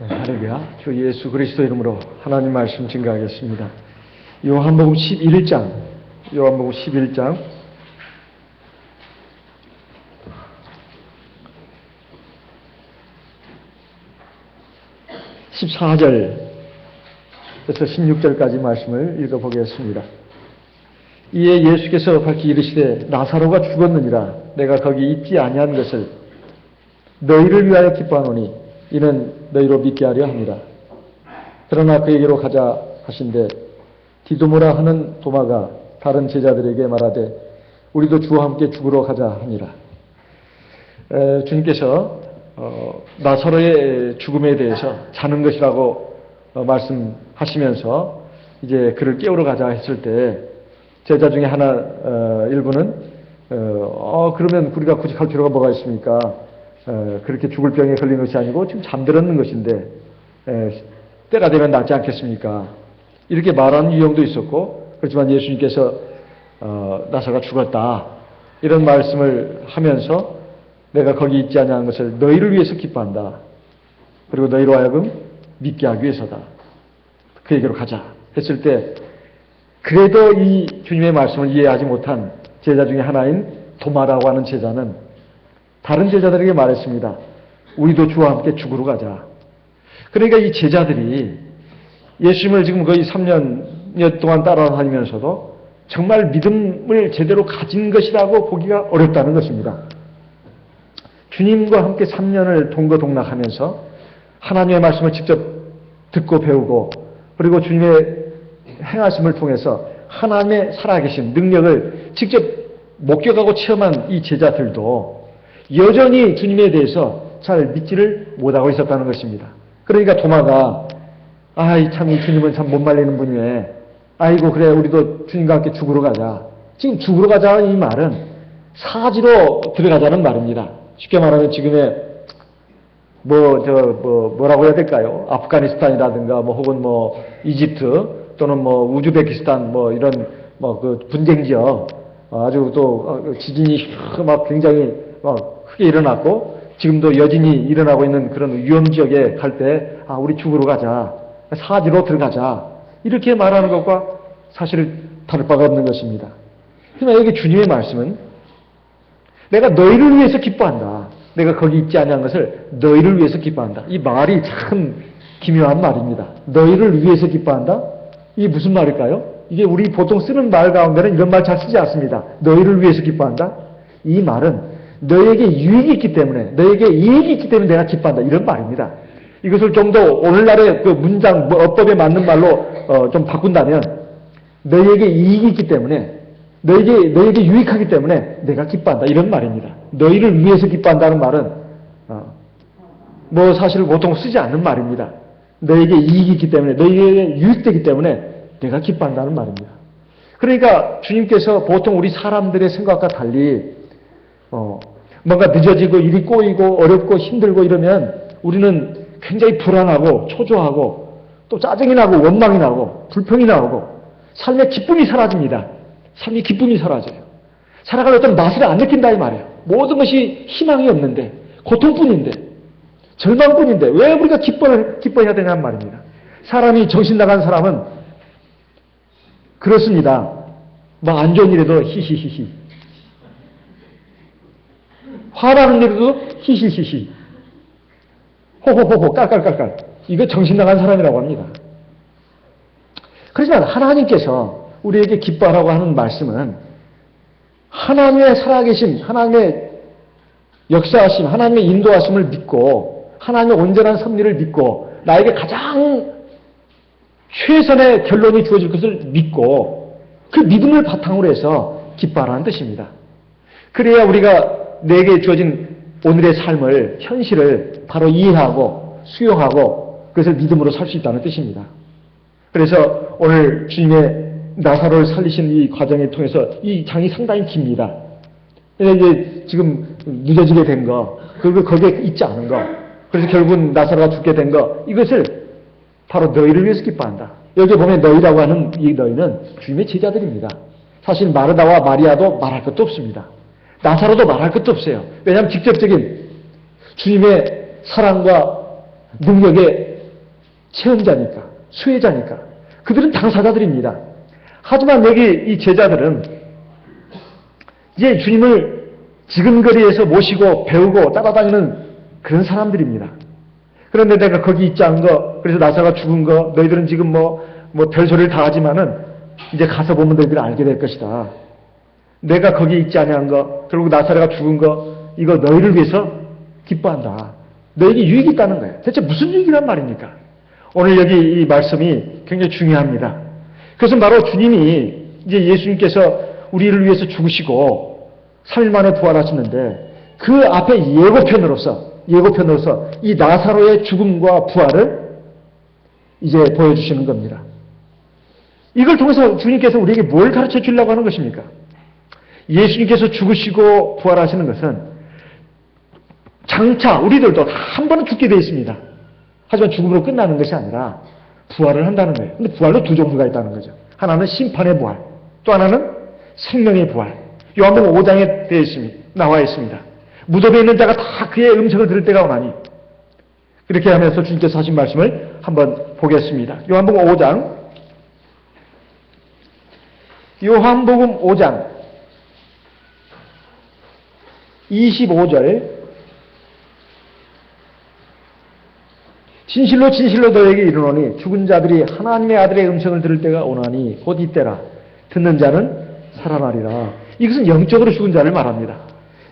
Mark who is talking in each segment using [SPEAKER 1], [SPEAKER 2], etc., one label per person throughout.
[SPEAKER 1] 할렐루야. 주 예수 그리스도 이름으로 하나님 말씀 증거하겠습니다. 요한복음 11장 14절에서 16절까지 말씀을 읽어보겠습니다. 이에 예수께서 밝히 이르시되 나사로가 죽었느니라. 내가 거기 있지 아니한 것을 너희를 위하여 기뻐하노니 이는 너희로 믿게 하려 합니다. 그러나 그에게로 가자 하신대 디도모라 하는 도마가 다른 제자들에게 말하되 우리도 주와 함께 죽으러 가자 하니라. 주님께서 나사로의 죽음에 대해서 자는 것이라고 말씀하시면서 이제 그를 깨우러 가자 했을 때 제자 중에 일부는 그러면 우리가 굳이 갈 필요가 뭐가 있습니까? 그렇게 죽을 병에 걸린 것이 아니고 지금 잠들었는 것인데 때가 되면 낫지 않겠습니까? 이렇게 말하는 유형도 있었고, 그렇지만 예수님께서 나사로가 죽었다 이런 말씀을 하면서 내가 거기 있지 아니한 것을 너희를 위해서 기뻐한다. 그리고 너희로 하여금 믿게 하기 위해서다. 그에게로 가자 했을 때 그래도 이 주님의 말씀을 이해하지 못한 제자 중에 하나인 도마라고 하는 제자는 다른 제자들에게 말했습니다. 우리도 주와 함께 죽으러 가자. 그러니까 이 제자들이 예수님을 지금 거의 3년 동안 따라다니면서도 정말 믿음을 제대로 가진 것이라고 보기가 어렵다는 것입니다. 주님과 함께 3년을 동거동락하면서 하나님의 말씀을 직접 듣고 배우고 그리고 주님의 행하심을 통해서 하나님의 살아계신 능력을 직접 목격하고 체험한 이 제자들도 여전히 주님에 대해서 잘 믿지를 못하고 있었다는 것입니다. 그러니까 도마가 참 이 주님은 참 못 말리는 분이네. 아이고 그래 우리도 주님과 함께 죽으러 가자. 지금 죽으러 가자는 이 말은 사지로 들어가자는 말입니다. 쉽게 말하면 지금의 뭐라고 해야 될까요? 아프가니스탄이라든가 혹은 이집트 또는 우즈베키스탄 이런 그 분쟁 지역 아주 또 지진이 막 굉장히 크게 일어났고 지금도 여진이 일어나고 있는 그런 위험 지역에 갈 때 우리 죽으러 가자. 사지로 들어가자. 이렇게 말하는 것과 사실 다를 바가 없는 것입니다. 그러나 여기 주님의 말씀은 내가 너희를 위해서 기뻐한다. 내가 거기 있지 아니한 것을 너희를 위해서 기뻐한다. 이 말이 참 기묘한 말입니다. 너희를 위해서 기뻐한다? 이게 무슨 말일까요? 이게 우리 보통 쓰는 말 가운데는 이런 말 잘 쓰지 않습니다. 너희를 위해서 기뻐한다? 이 말은 너에게 유익이 있기 때문에, 너에게 이익이 있기 때문에 내가 기뻐한다. 이런 말입니다. 이것을 좀 더 오늘날의 그 문장, 어법에 맞는 말로 좀 바꾼다면, 너에게 이익이 있기 때문에, 너에게 유익하기 때문에 내가 기뻐한다. 이런 말입니다. 너희를 위해서 기뻐한다는 말은, 사실 보통 쓰지 않는 말입니다. 너에게 이익이 있기 때문에, 너에게 유익되기 때문에 내가 기뻐한다는 말입니다. 그러니까 주님께서 보통 우리 사람들의 생각과 달리, 뭔가 늦어지고 일이 꼬이고 어렵고 힘들고 이러면 우리는 굉장히 불안하고 초조하고 또 짜증이 나고 원망이 나고 불평이 나오고 삶의 기쁨이 사라집니다. 삶의 기쁨이 사라져요. 살아갈 어떤 맛을 안 느낀다 이 말이에요. 모든 것이 희망이 없는데 고통뿐인데 절망뿐인데 왜 우리가 기뻐해야 되냐는 말입니다. 사람이 정신 나간 사람은 그렇습니다. 안 좋은 일에도 히히히히 화나는 일에도 히히히히 호호호호 깔깔깔깔 이거 정신 나간 사람이라고 합니다. 그렇지만 하나님께서 우리에게 기뻐하라고 하는 말씀은 하나님의 살아계심, 하나님의 역사하심, 하나님의 인도하심을 믿고 하나님의 온전한 섭리를 믿고 나에게 가장 최선의 결론이 주어질 것을 믿고 그 믿음을 바탕으로 해서 기뻐하라는 뜻입니다. 그래야 우리가 내게 주어진 오늘의 삶을, 현실을 바로 이해하고 수용하고 그것을 믿음으로 살 수 있다는 뜻입니다. 그래서 오늘 주님의 나사로를 살리신 이 과정을 통해서 이 장이 상당히 깁니다. 이제 지금 늦어지게 된 거, 그리고 거기에 있지 않은 거, 그래서 결국은 나사로가 죽게 된 거, 이것을 바로 너희를 위해서 기뻐한다. 여기 보면 너희라고 하는 이 너희는 주님의 제자들입니다. 사실 마르다와 마리아도 말할 것도 없습니다. 나사로도 말할 것도 없어요. 왜냐하면 직접적인 주님의 사랑과 능력에 체험자니까, 수혜자니까. 그들은 당사자들입니다. 하지만 여기 이 제자들은 이제 주님을 지근거리에서 모시고 배우고 따라다니는 그런 사람들입니다. 그런데 내가 거기 있지 않은 거, 그래서 나사가 죽은 거, 너희들은 지금 뭐 별소리를 다 하지만은 이제 가서 보면 너희들은 알게 될 것이다. 내가 거기 있지 아니한 거, 결국 나사로가 죽은 거, 이거 너희를 위해서 기뻐한다. 너에게 유익이 있다는 거예요. 대체 무슨 유익이란 말입니까? 오늘 여기 이 말씀이 굉장히 중요합니다. 그것은 바로 주님이 이제 예수님께서 우리를 위해서 죽으시고 3일 만에 부활하셨는데 그 앞에 예고편으로서 이 나사로의 죽음과 부활을 이제 보여주시는 겁니다. 이걸 통해서 주님께서 우리에게 뭘 가르쳐 주려고 하는 것입니까? 예수님께서 죽으시고 부활하시는 것은 장차 우리들도 한 번은 죽게 되어 있습니다. 하지만 죽음으로 끝나는 것이 아니라 부활을 한다는 거예요. 근데 부활도 두 종류가 있다는 거죠. 하나는 심판의 부활, 또 하나는 생명의 부활. 요한복음 5장에 되어 있습니다. 나와 있습니다. 무덤에 있는 자가 다 그의 음성을 들을 때가 오나니. 그렇게 하면서 주님께서 하신 말씀을 한번 보겠습니다. 요한복음 5장 25절. 진실로 진실로 너에게 이르노니 죽은 자들이 하나님의 아들의 음성을 들을 때가 오나니 곧 이때라. 듣는 자는 살아나리라. 이것은 영적으로 죽은 자를 말합니다.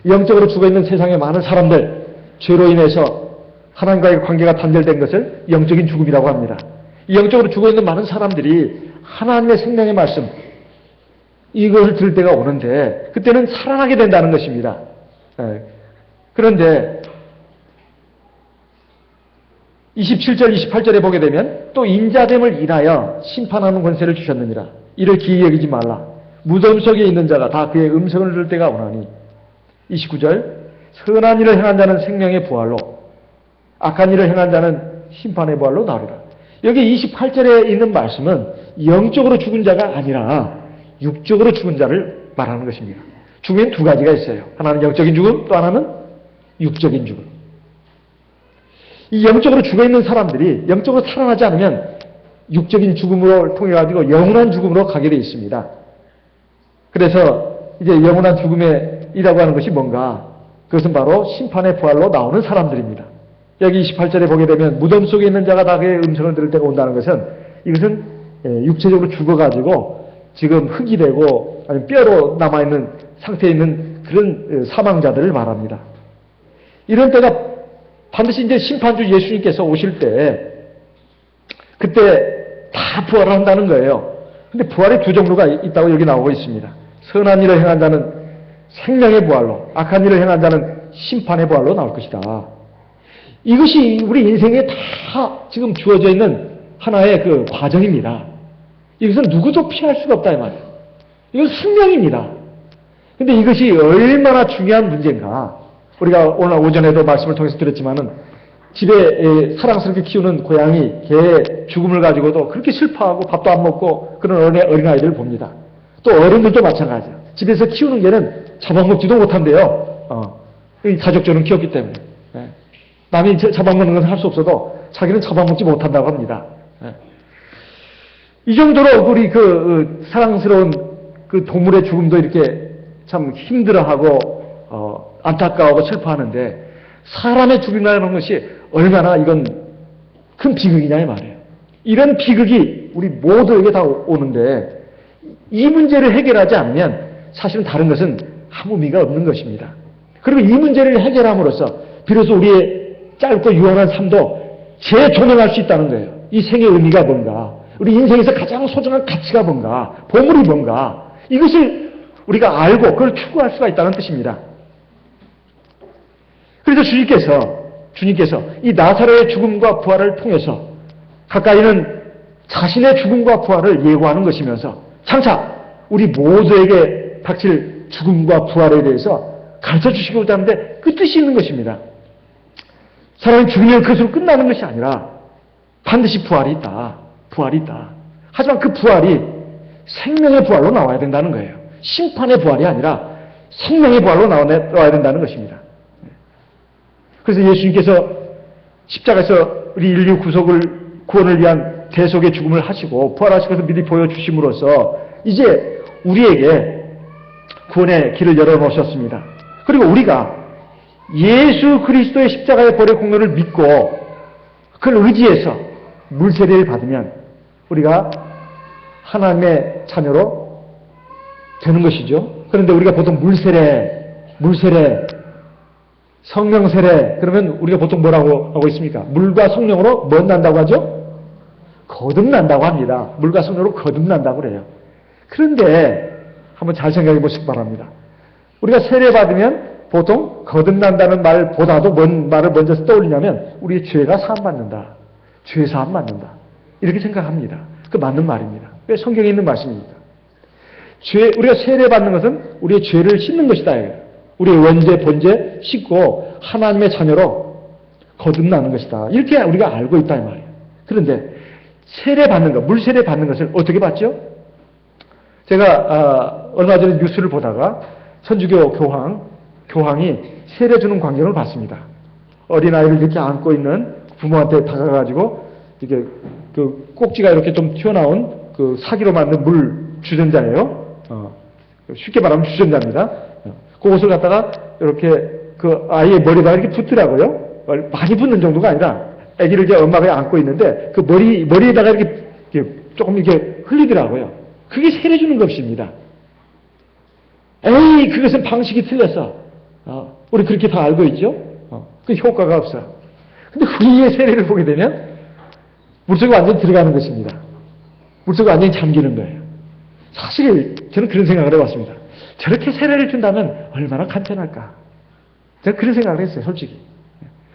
[SPEAKER 1] 영적으로 죽어있는 세상의 많은 사람들, 죄로 인해서 하나님과의 관계가 단절된 것을 영적인 죽음이라고 합니다. 이 영적으로 죽어있는 많은 사람들이 하나님의 생명의 말씀, 이것을 들을 때가 오는데 그때는 살아나게 된다는 것입니다. 그런데 27절, 28절에 보게 되면 또 인자됨을 인하여 심판하는 권세를 주셨느니라. 이를 기이 여기지 말라. 무덤 속에 있는 자가 다 그의 음성을 들을 때가 오나니. 29절 선한 일을 행한 자는 생명의 부활로 악한 일을 행한 자는 심판의 부활로 나오리라. 여기 28절에 있는 말씀은 영적으로 죽은 자가 아니라 육적으로 죽은 자를 말하는 것입니다. 죽음엔 두 가지가 있어요. 하나는 영적인 죽음, 또 하나는 육적인 죽음. 이 영적으로 죽어있는 사람들이 영적으로 살아나지 않으면 육적인 죽음으로 통해 가지고 영원한 죽음으로 가게 되어 있습니다. 그래서 이제 영원한 죽음이라고 하는 것이 뭔가? 그것은 바로 심판의 부활로 나오는 사람들입니다. 여기 28절에 보게 되면 무덤 속에 있는 자가 다 그의 음성을 들을 때가 온다는 것은 이것은 육체적으로 죽어가지고 지금 흙이 되고 아니면 뼈로 남아있는 상태에 있는 그런 사망자들을 말합니다. 이런 때가 반드시 이제 심판주 예수님께서 오실 때 그때 다 부활을 한다는 거예요. 근데 부활의 두 종류가 있다고 여기 나오고 있습니다. 선한 일을 행한 자는 생명의 부활로, 악한 일을 행한 자는 심판의 부활로 나올 것이다. 이것이 우리 인생에 다 지금 주어져 있는 하나의 그 과정입니다. 이것은 누구도 피할 수가 없다 이 말이에요. 이건 숙명입니다. 근데 이것이 얼마나 중요한 문제인가. 우리가 오늘 오전에도 말씀을 통해서 드렸지만은 집에 사랑스럽게 키우는 고양이, 개의 죽음을 가지고도 그렇게 슬퍼하고 밥도 안 먹고 그런 어린아이들을 봅니다. 또 어른들도 마찬가지예요. 집에서 키우는 개는 잡아먹지도 못한대요. 이 가족적으로 키웠기 때문에. 남이 잡아먹는 것은 할 수 없어도 자기는 잡아먹지 못한다고 합니다. 이 정도로 우리 그 사랑스러운 그 동물의 죽음도 이렇게 참 힘들어하고 안타까워하고 슬퍼하는데 사람의 죽음이라는 것이 얼마나 이건 큰 비극이냐 이 말이에요. 이런 비극이 우리 모두에게 다 오는데 이 문제를 해결하지 않으면 사실은 다른 것은 아무 의미가 없는 것입니다. 그리고 이 문제를 해결함으로써 비로소 우리의 짧고 유한한 삶도 재조명할 수 있다는 거예요. 이 생의 의미가 뭔가, 우리 인생에서 가장 소중한 가치가 뭔가, 보물이 뭔가, 이것을 우리가 알고 그걸 추구할 수가 있다는 뜻입니다. 그래서 주님께서 이 나사로의 죽음과 부활을 통해서 가까이는 자신의 죽음과 부활을 예고하는 것이면서 장차 우리 모두에게 닥칠 죽음과 부활에 대해서 가르쳐 주시고자 하는데 그 뜻이 있는 것입니다. 사람이 죽으면 그것으로 끝나는 것이 아니라 반드시 부활이 있다. 부활이 있다. 하지만 그 부활이 생명의 부활로 나와야 된다는 거예요. 심판의 부활이 아니라 생명의 부활로 나와야 된다는 것입니다. 그래서 예수님께서 십자가에서 우리 인류 구속을 구원을 위한 대속의 죽음을 하시고 부활하시면서 미리 보여주심으로써 이제 우리에게 구원의 길을 열어놓으셨습니다. 그리고 우리가 예수 그리스도의 십자가의 벌의 공로를 믿고 그걸 의지해서 물세례를 받으면 우리가 하나님의 자녀로 되는 것이죠. 그런데 우리가 보통 물세례, 성령세례 그러면 우리가 보통 뭐라고 하고 있습니까? 물과 성령으로 뭐 난다고 하죠? 거듭난다고 합니다. 물과 성령으로 거듭난다고 그래요. 그런데 한번 잘 생각해 보시기 바랍니다. 우리가 세례받으면 보통 거듭난다는 말보다도 뭔 말을 먼저 떠올리냐면 우리의 죄가 사함받는다. 죄 사함받는다. 이렇게 생각합니다. 그 맞는 말입니다. 왜 성경에 있는 말씀입니다. 우리가 세례받는 것은 우리의 죄를 씻는 것이다. 우리의 원죄, 본죄 씻고 하나님의 자녀로 거듭나는 것이다. 이렇게 우리가 알고 있다 이 말이에요. 그런데 세례받는 것, 물세례 받는 것을 어떻게 받죠? 제가 얼마 전에 뉴스를 보다가 천주교 교황이 세례 주는 광경을 봤습니다. 어린아이를 이렇게 안고 있는 부모한테 다가가지고 이게 그 꼭지가 이렇게 좀 튀어나온 그 사기로 만든 물 주전자예요. 쉽게 말하면 주전자입니다. 그것을 갖다가 이렇게 그 아이의 머리에다가 이렇게 붓더라고요. 많이 붓는 정도가 아니라 아기를 이제 엄마가 안고 있는데 그 머리에다가 이렇게 조금 이렇게 흘리더라고요. 그게 세례 주는 것입니다. 에이, 그것은 방식이 틀렸어. 우리 그렇게 다 알고 있죠? 그 효과가 없어. 근데 우리의 세례를 보게 되면 물속에 완전히 들어가는 것입니다. 물속에 완전히 잠기는 거예요. 사실 저는 그런 생각을 해봤습니다. 저렇게 세례를 준다면 얼마나 간편할까. 제가 그런 생각을 했어요, 솔직히.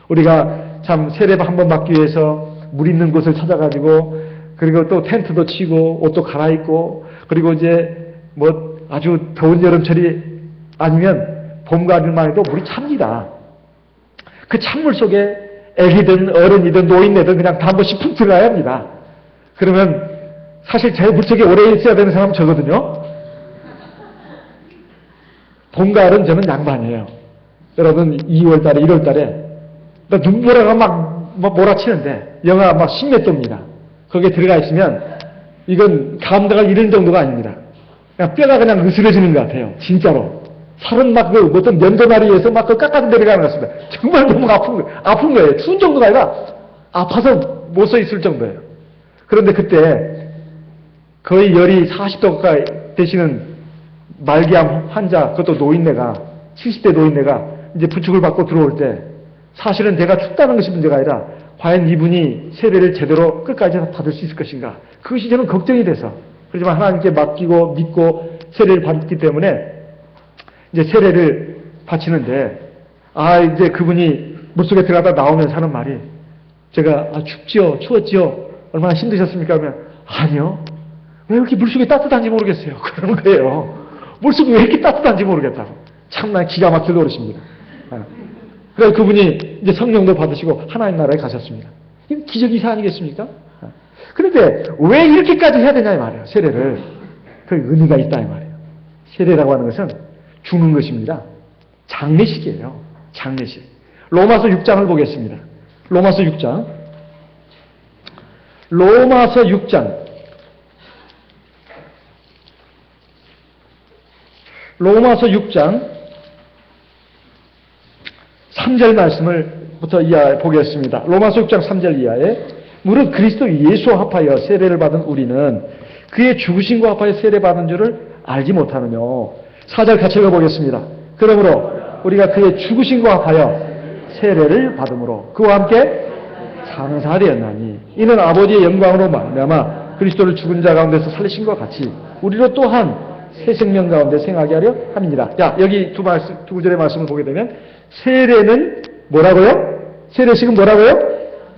[SPEAKER 1] 우리가 참 세례 한번 받기 위해서 물 있는 곳을 찾아가지고 그리고 또 텐트도 치고 옷도 갈아입고 그리고 이제 뭐 아주 더운 여름철이 아니면 봄 가을만 해도 물이 찹니다. 그 찬물 속에 애기든 어른이든 노인네든 그냥 다 한 번씩 푹 들어가야 합니다. 그러면 사실 제일 물속에 오래 있어야 되는 사람은 저거든요. 봄 가을은 저는 양반이에요. 여러분 2월달에 1월달에 눈보라가 막 몰아치는데 영하 막 10몇 도입니다. 거기에 들어가 있으면 이건 감당할 이런 정도가 아닙니다. 그냥 뼈가 그냥 으스러지는 것 같아요. 진짜로. 살은 막 그 어떤 면도날이에서 막 그 깎아서 내려가는 것 같습니다. 정말 너무 아픈 거예요. 추운 정도가 아니라 아파서 못 서 있을 정도예요. 그런데 그때 거의 열이 40도 가까이 되시는 말기암 환자, 그것도 노인네가 70대 노인네가 이제 부축을 받고 들어올 때 사실은 내가 춥다는 것이 문제가 아니라 과연 이분이 세례를 제대로 끝까지 받을 수 있을 것인가. 그것이 저는 걱정이 돼서. 그렇지만 하나님께 맡기고 믿고 세례를 받기 때문에 이제 세례를 바치는데 이제 그분이 물속에 들어가다 나오면서 하는 말이 제가 춥지요? 추웠지요? 얼마나 힘드셨습니까? 그러면 아니요. 왜 이렇게 물속이 따뜻한지 모르겠어요. 그러는 거예요. 물속이 왜 이렇게 따뜻한지 모르겠다고. 참나 기가 막힐 노릇입니다. 그래서 그분이 이제 성령도 받으시고 하나님 나라에 가셨습니다. 이건 기적이사 아니겠습니까? 그런데 왜 이렇게까지 해야 되냐 이 말이에요. 세례를. 그 의미가 있다 이 말이에요. 세례라고 하는 것은 주는 것입니다. 장례식이에요. 장례식. 로마서 6장을 보겠습니다. 로마서 6장. 로마서 6장. 로마서 6장 3절 말씀을부터 보겠습니다. 로마서 6장 3절 이하에 무릇 그리스도 예수와 합하여 세례를 받은 우리는 그의 죽으심과 합하여 세례받은 줄을 알지 못하느냐. 4절 같이 읽어보겠습니다. 그러므로 우리가 그의 죽으심과 합하여 세례를 받음으로 그와 함께 장사되었나니 이는 아버지의 영광으로 말미암아 그리스도를 죽은 자 가운데서 살리신 것 같이 우리로 또한 새 생명 가운데 생하게 하려 함이니라. 자, 여기 두 구절의 말씀을 보게 되면 세례는 뭐라고요? 세례식은 뭐라고요?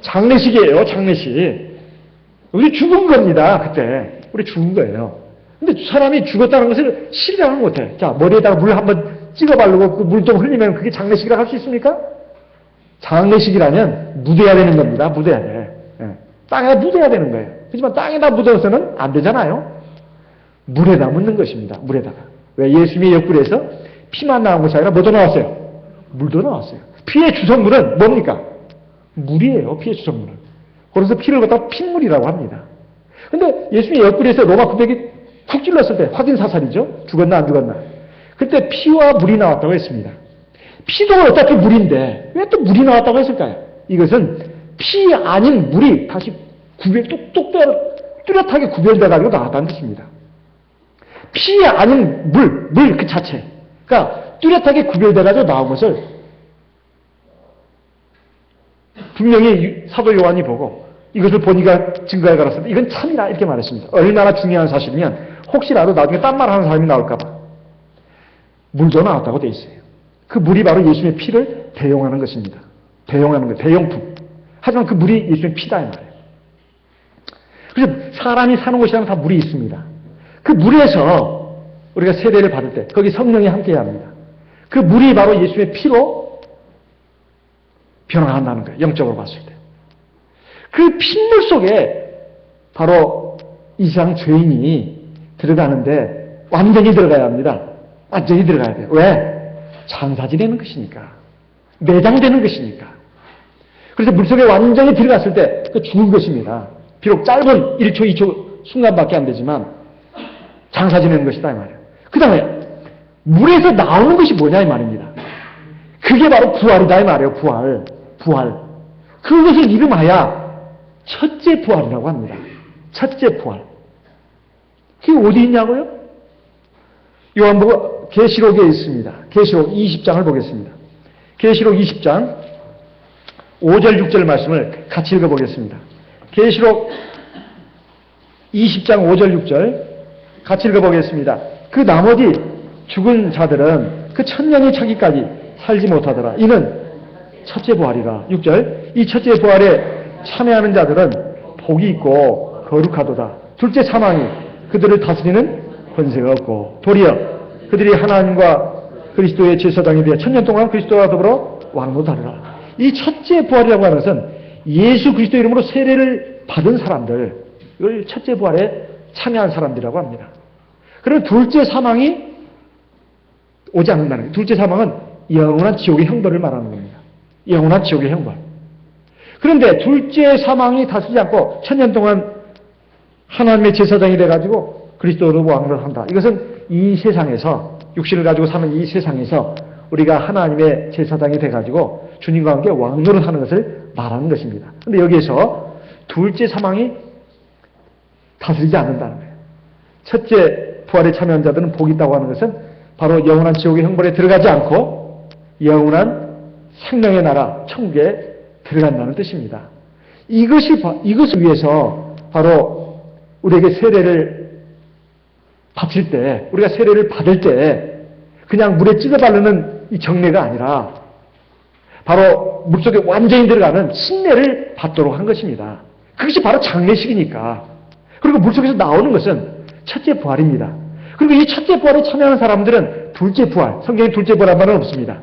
[SPEAKER 1] 장례식이에요. 장례식. 우리 죽은 겁니다. 그때 우리 죽은 거예요. 근데 사람이 죽었다는 것을 실감을 못해. 자, 머리에다가 물 한번 찍어 바르고 그 물 좀 흘리면 그게 장례식이라고 할 수 있습니까? 장례식이라면 묻어야 되는 겁니다. 묻어야 돼. 땅에다 묻어야 되는 거예요. 하지만 땅에다 묻어서는 안 되잖아요. 물에다 묻는 것입니다. 물에다가. 왜? 예수님의 옆구리에서 피만 나온 것이 아니라 뭐도 나왔어요? 물도 나왔어요. 피의 주성물은 뭡니까? 물이에요. 피의 주성물은. 그래서 피를 갖다가 핏물이라고 합니다. 근데 예수님이 옆구리에서 로마 군백이 쿡 찔렀을 때 확인 사살이죠. 죽었나 안 죽었나. 그때 피와 물이 나왔다고 했습니다. 피도 어차피 물인데 왜 또 물이 나왔다고 했을까요? 이것은 피 아닌 물이 다시 뚜렷하게 구별돼가지고 나왔다는 뜻입니다. 피 아닌 물 그 자체가 뚜렷하게 구별돼가지고 나온 것을 분명히 사도 요한이 보고 이것을 보니까 증거해 가라서 이건 참이라 이렇게 말했습니다. 얼마나 중요한 사실이면 혹시라도 나중에 딴 말 하는 사람이 나올까봐 물도 나왔다고 돼 있어요. 그 물이 바로 예수님의 피를 대용하는 것입니다. 대용하는 것, 대용품. 하지만 그 물이 예수님의 피다 이 말이에요. 그래서 사람이 사는 곳이라면 다 물이 있습니다. 그 물에서 우리가 세례를 받을 때 거기 성령이 함께해야 합니다. 그 물이 바로 예수님의 피로 변화한다는 거예요. 영적으로 봤을 때. 그 핏물 속에 바로 이 세상 죄인이 들어가는데 완전히 들어가야 합니다. 완전히 들어가야 돼요. 왜? 장사지 되는 것이니까. 내장되는 것이니까. 그래서 물속에 완전히 들어갔을 때 그 죽은 것입니다. 비록 짧은 1초, 2초 순간밖에 안 되지만 장사 지내는 것이다 이 말이에요. 그 다음에 물에서 나오는 것이 뭐냐 이 말입니다. 그게 바로 부활이다 이 말이에요. 부활. 그것을 이름하여 첫째 부활이라고 합니다. 첫째 부활. 그게 어디 있냐고요? 요한복음 계시록에 있습니다. 계시록 20장을 보겠습니다. 계시록 20장 5절 6절 말씀을 같이 읽어보겠습니다. 계시록 20장 5절 6절 같이 읽어보겠습니다. 그 나머지 죽은 자들은 그 천년이 차기까지 살지 못하더라. 이는 첫째 부활이라. 6절 이 첫째 부활에 참여하는 자들은 복이 있고 거룩하도다. 둘째 사망이 그들을 다스리는 권세가 없고 도리어 그들이 하나님과 그리스도의 제사장이 되어 천년 동안 그리스도와 더불어 왕노하리라. 이 첫째 부활이라고 하는 것은 예수 그리스도 이름으로 세례를 받은 사람들, 이걸 첫째 부활에 참여한 사람들이라고 합니다. 그러면 둘째 사망이 오지 않는다는 거예요. 둘째 사망은 영원한 지옥의 형벌을 말하는 겁니다. 영원한 지옥의 형벌. 그런데 둘째 사망이 다스리지 않고 천년 동안 하나님의 제사장이 돼가지고 그리스도로 왕을 한다. 이것은 이 세상에서 육신을 가지고 사는 이 세상에서 우리가 하나님의 제사장이 돼가지고 주님과 함께 왕노릇 하는 것을 말하는 것입니다. 그런데 여기에서 둘째 사망이 다스리지 않는다는 거예요. 첫째 부활에 참여한 자들은 복이 있다고 하는 것은 바로 영원한 지옥의 형벌에 들어가지 않고 영원한 생명의 나라 천국에 들어간다는 뜻입니다. 이것을 위해서 바로 우리에게 세례를 바칠 때, 우리가 세례를 받을 때 그냥 물에 찍어 바르는 이 정례가 아니라 바로 물속에 완전히 들어가는 신례를 받도록 한 것입니다. 그것이 바로 장례식이니까. 그리고 물속에서 나오는 것은 첫째 부활입니다. 그리고 이 첫째 부활에 참여하는 사람들은 둘째 부활, 성경에 둘째 부활한 말은 없습니다.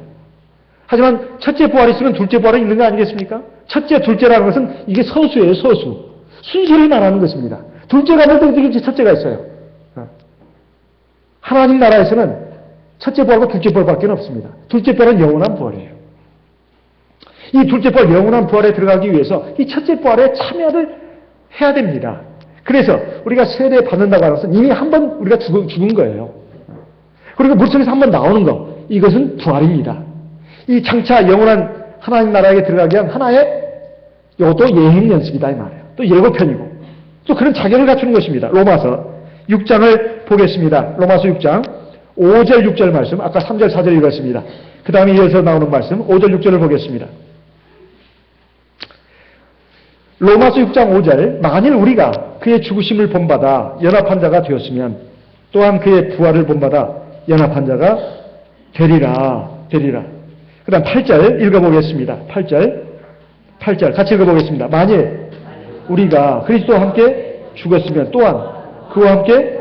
[SPEAKER 1] 하지만 첫째 부활이 있으면 둘째 부활은 있는 거 아니겠습니까? 첫째, 둘째라는 것은 이게 서수예요, 서수. 순서를 말하는 것입니다. 둘째가 있는데 이게 첫째가 있어요. 하나님 나라에서는 첫째 부활과 둘째 부활밖에 없습니다. 둘째 부활은 영원한 부활이에요. 이 둘째 부활, 영원한 부활에 들어가기 위해서 이 첫째 부활에 참여를 해야 됩니다. 그래서 우리가 세례 받는다고 하는 것은 이미 한 번 우리가 죽은 거예요. 그리고 물속에서 한 번 나오는 거, 이것은 부활입니다. 이 장차 영원한 하나님 나라에 들어가기 위한 하나의 이것도 예행 연습이다 이 말이에요. 또 예고편이고 또 그런 자격을 갖추는 것입니다. 로마서 6장을 보겠습니다. 로마서 6장 5절 6절 말씀, 아까 3절 4절 읽었습니다. 그 다음에 이어서 나오는 말씀 5절 6절을 보겠습니다. 로마서 6장 5절 만일 우리가 그의 죽으심을 본받아 연합한 자가 되었으면 또한 그의 부활을 본받아 연합한 자가 되리라. 그 다음 8절 읽어보겠습니다. 8절 같이 읽어보겠습니다. 만일 우리가 그리스도와 함께 죽었으면 또한 그와 함께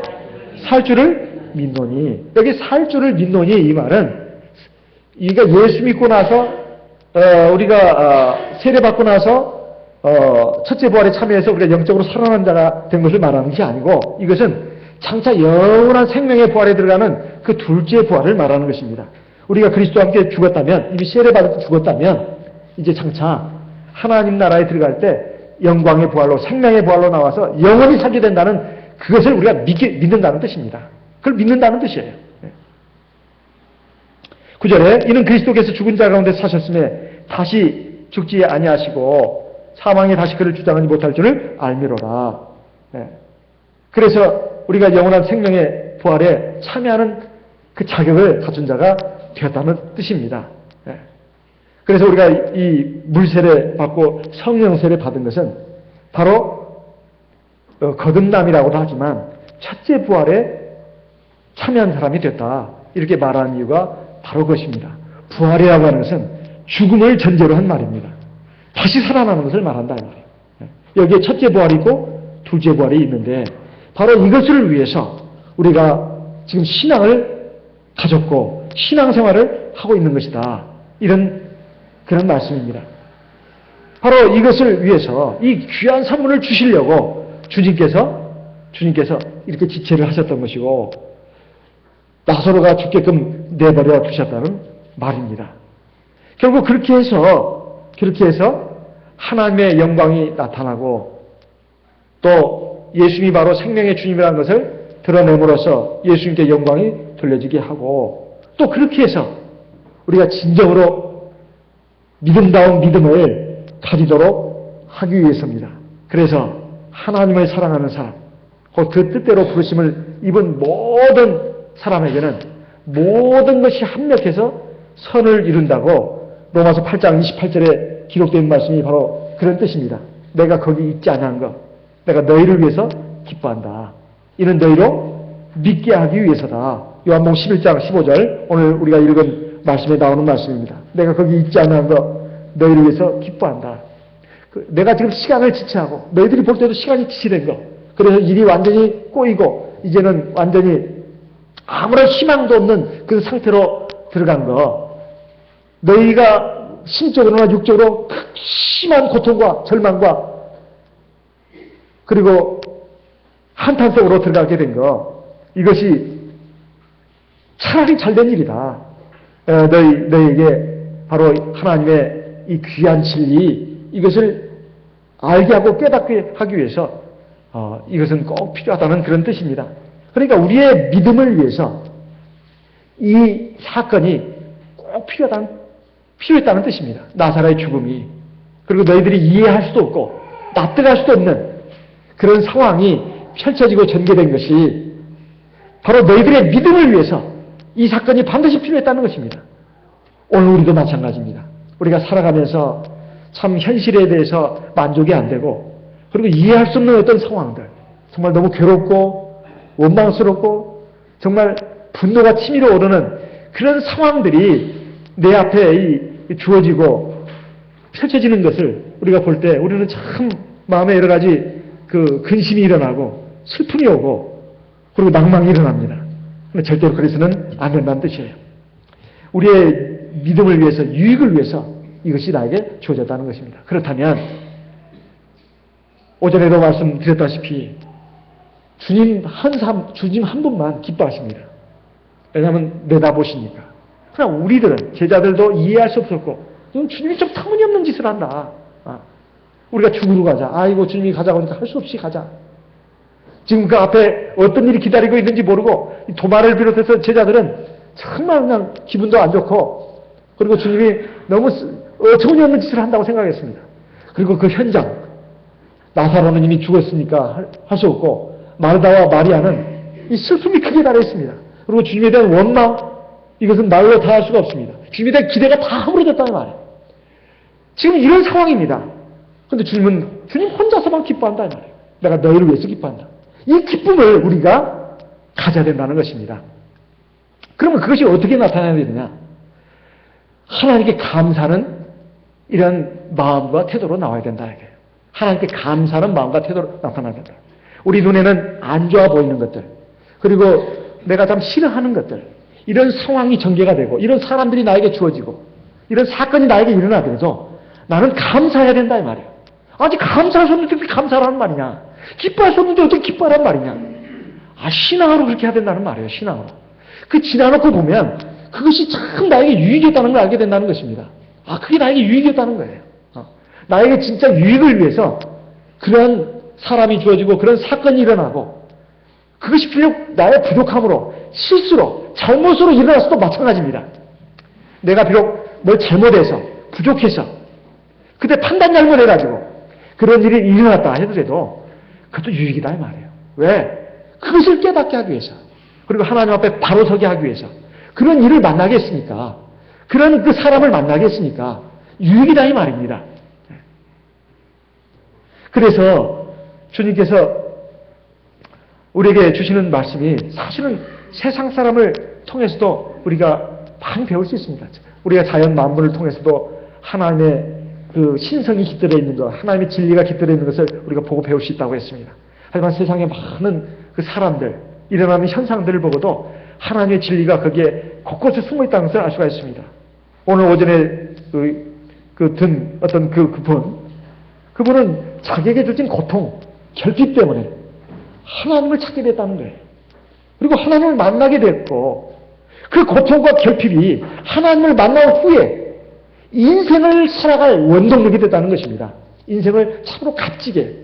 [SPEAKER 1] 살 줄을 믿노니. 여기 살 줄을 믿노니 이 말은 이가 예수 믿고 나서 우리가 세례받고 나서 첫째 부활에 참여해서 우리가 영적으로 살아난 자가 된 것을 말하는 것이 아니고 이것은 장차 영원한 생명의 부활에 들어가는 그 둘째 부활을 말하는 것입니다. 우리가 그리스도와 함께 죽었다면, 이미 세례받을 때 죽었다면 이제 장차 하나님 나라에 들어갈 때 영광의 부활로 생명의 부활로 나와서 영원히 살게 된다는 그것을 우리가 믿는다는 뜻입니다. 그걸 믿는다는 뜻이에요. 9절에 이는 그리스도께서 죽은 자 가운데 사셨음에 다시 죽지 아니하시고 사망이 다시 그를 주장하지 못할 줄을 알미로라. 그래서 우리가 영원한 생명의 부활에 참여하는 그 자격을 갖춘 자가 되었다는 뜻입니다. 그래서 우리가 이 물세례 받고 성령 세례 받은 것은 바로 거듭남이라고도 하지만 첫째 부활에 참여한 사람이 됐다. 이렇게 말하는 이유가 바로 그것입니다. 부활이라고 하는 것은 죽음을 전제로 한 말입니다. 다시 살아나는 것을 말한다 이 말이에요. 여기에 첫째 부활이 있고 둘째 부활이 있는데 바로 이것을 위해서 우리가 지금 신앙을 가졌고 신앙생활을 하고 있는 것이다. 이런 그런 말씀입니다. 바로 이것을 위해서 이 귀한 선물을 주시려고 주님께서 이렇게 지체를 하셨던 것이고 나사로가 죽게끔 내버려 두셨다는 말입니다. 결국 그렇게 해서 하나님의 영광이 나타나고 또 예수님이 바로 생명의 주님이라는 것을 드러냄으로써 예수님께 영광이 돌려지게 하고 또 그렇게 해서 우리가 진정으로 믿음다운 믿음을 가지도록 하기 위해서입니다. 그래서 하나님을 사랑하는 사람, 그 뜻대로 부르심을 입은 모든 사람에게는 모든 것이 합력해서 선을 이룬다고 로마서 8장 28절에 기록된 말씀이 바로 그런 뜻입니다. 내가 거기 있지 아니한 것, 내가 너희를 위해서 기뻐한다. 이는 너희로 믿게 하기 위해서다. 요한복음 11장 15절 오늘 우리가 읽은 말씀에 나오는 말씀입니다. 내가 거기 있지 아니한 것 너희를 위해서 기뻐한다. 내가 지금 시간을 지체하고 너희들이 볼 때도 시간이 지체된 거, 그래서 일이 완전히 꼬이고 이제는 완전히 아무런 희망도 없는 그 상태로 들어간 거, 너희가 심적으로나 육적으로 심한 고통과 절망과 그리고 한탄 속으로 들어가게 된 거, 이것이 차라리 잘된 일이다. 너희에게 바로 하나님의 이 귀한 진리, 이것을 알게 하고 깨닫게 하기 위해서 이것은 꼭 필요하다는 그런 뜻입니다. 그러니까 우리의 믿음을 위해서 이 사건이 꼭 필요했다는 뜻입니다. 나사로의 죽음이. 그리고 너희들이 이해할 수도 없고 납득할 수도 없는 그런 상황이 펼쳐지고 전개된 것이 바로 너희들의 믿음을 위해서 이 사건이 반드시 필요했다는 것입니다. 오늘 우리도 마찬가지입니다. 우리가 살아가면서 참 현실에 대해서 만족이 안 되고 그리고 이해할 수 없는 어떤 상황들, 정말 너무 괴롭고 원망스럽고 정말 분노가 치밀어 오르는 그런 상황들이 내 앞에 주어지고 펼쳐지는 것을 우리가 볼 때 우리는 참 마음에 여러 가지 그 근심이 일어나고 슬픔이 오고 그리고 낭망이 일어납니다. 근데 절대로 그래서는 안 된다는 뜻이에요. 우리의 믿음을 위해서, 유익을 위해서 이것이 나에게 주어졌다는 것입니다. 그렇다면 오전에도 말씀드렸다시피 주님 한 분만 기뻐하십니다. 왜냐하면 내다보시니까. 그러나 우리들은, 제자들도 이해할 수 없었고 주님이 좀 터무니없는 짓을 한다. 우리가 죽으러 가자. 아이고 주님이 가자고 하니까 할 수 없이 가자. 지금 그 앞에 어떤 일이 기다리고 있는지 모르고 도마를 비롯해서 제자들은 정말 그냥 기분도 안 좋고 그리고 주님이 너무 터무니없는 짓을 한다고 생각했습니다. 그리고 그 현장, 나사로는 이미 죽었으니까 할 수 없고 마르다와 마리아는 이 슬픔이 크게 달해있습니다. 그리고 주님에 대한 원망, 이것은 말로 다 할 수가 없습니다. 주님에 대한 기대가 다 허물어졌다는 말이에요. 지금 이런 상황입니다. 그런데 주님 혼자서만 기뻐한다 이 말이에요. 내가 너희를 위해서 기뻐한다. 이 기쁨을 우리가 가져야 된다는 것입니다. 그러면 그것이 어떻게 나타나야 되느냐? 하나님께 감사하는 이런 마음과 태도로 나와야 된다 이거예요. 하나님께 감사하는 마음과 태도로 나타나야 된다. 우리 눈에는 안 좋아 보이는 것들, 그리고 내가 참 싫어하는 것들, 이런 상황이 전개가 되고 이런 사람들이 나에게 주어지고 이런 사건이 나에게 일어나더라도 나는 감사해야 된다 이 말이에요. 아직 감사할 수 없는데 어떻게 감사하라는 말이냐? 기뻐할 수 없는데 어떻게 기뻐하라는 말이냐? 신앙으로 그렇게 해야 된다는 말이에요. 신앙으로. 그 지나놓고 보면 그것이 참 나에게 유익이었다는 걸 알게 된다는 것입니다. 그게 나에게 유익이었다는 거예요. 나에게 진짜 유익을 위해서 그런 사람이 주어지고 그런 사건이 일어나고 그것이 비록 나의 부족함으로 실수로 잘못으로 일어났어도 마찬가지입니다. 내가 비록 뭘 잘못해서 부족해서 그때 판단 잘못해가지고 그런 일이 일어났다 하더라도 그것도 유익이다 이 말이에요. 왜? 그것을 깨닫게 하기 위해서 그리고 하나님 앞에 바로 서게 하기 위해서 그런 일을 만나게 했으니까 그런 그 사람을 만나게 했으니까 유익이다 이 말입니다. 그래서 주님께서 우리에게 주시는 말씀이 사실은 세상 사람을 통해서도 우리가 많이 배울 수 있습니다. 우리가 자연 만물을 통해서도 하나님의 그 신성이 깃들어 있는 것, 하나님의 진리가 깃들어 있는 것을 우리가 보고 배울 수 있다고 했습니다. 하지만 세상에 많은 그 사람들, 일어나는 현상들을 보고도 하나님의 진리가 거기에 곳곳에 숨어 있다는 것을 알 수가 있습니다. 오늘 오전에 든 어떤 그분은 자기에게 주신 고통, 결핍 때문에 하나님을 찾게 됐다는 거예요. 그리고 하나님을 만나게 됐고 그 고통과 결핍이 하나님을 만난 후에 인생을 살아갈 원동력이 됐다는 것입니다. 인생을 참으로 값지게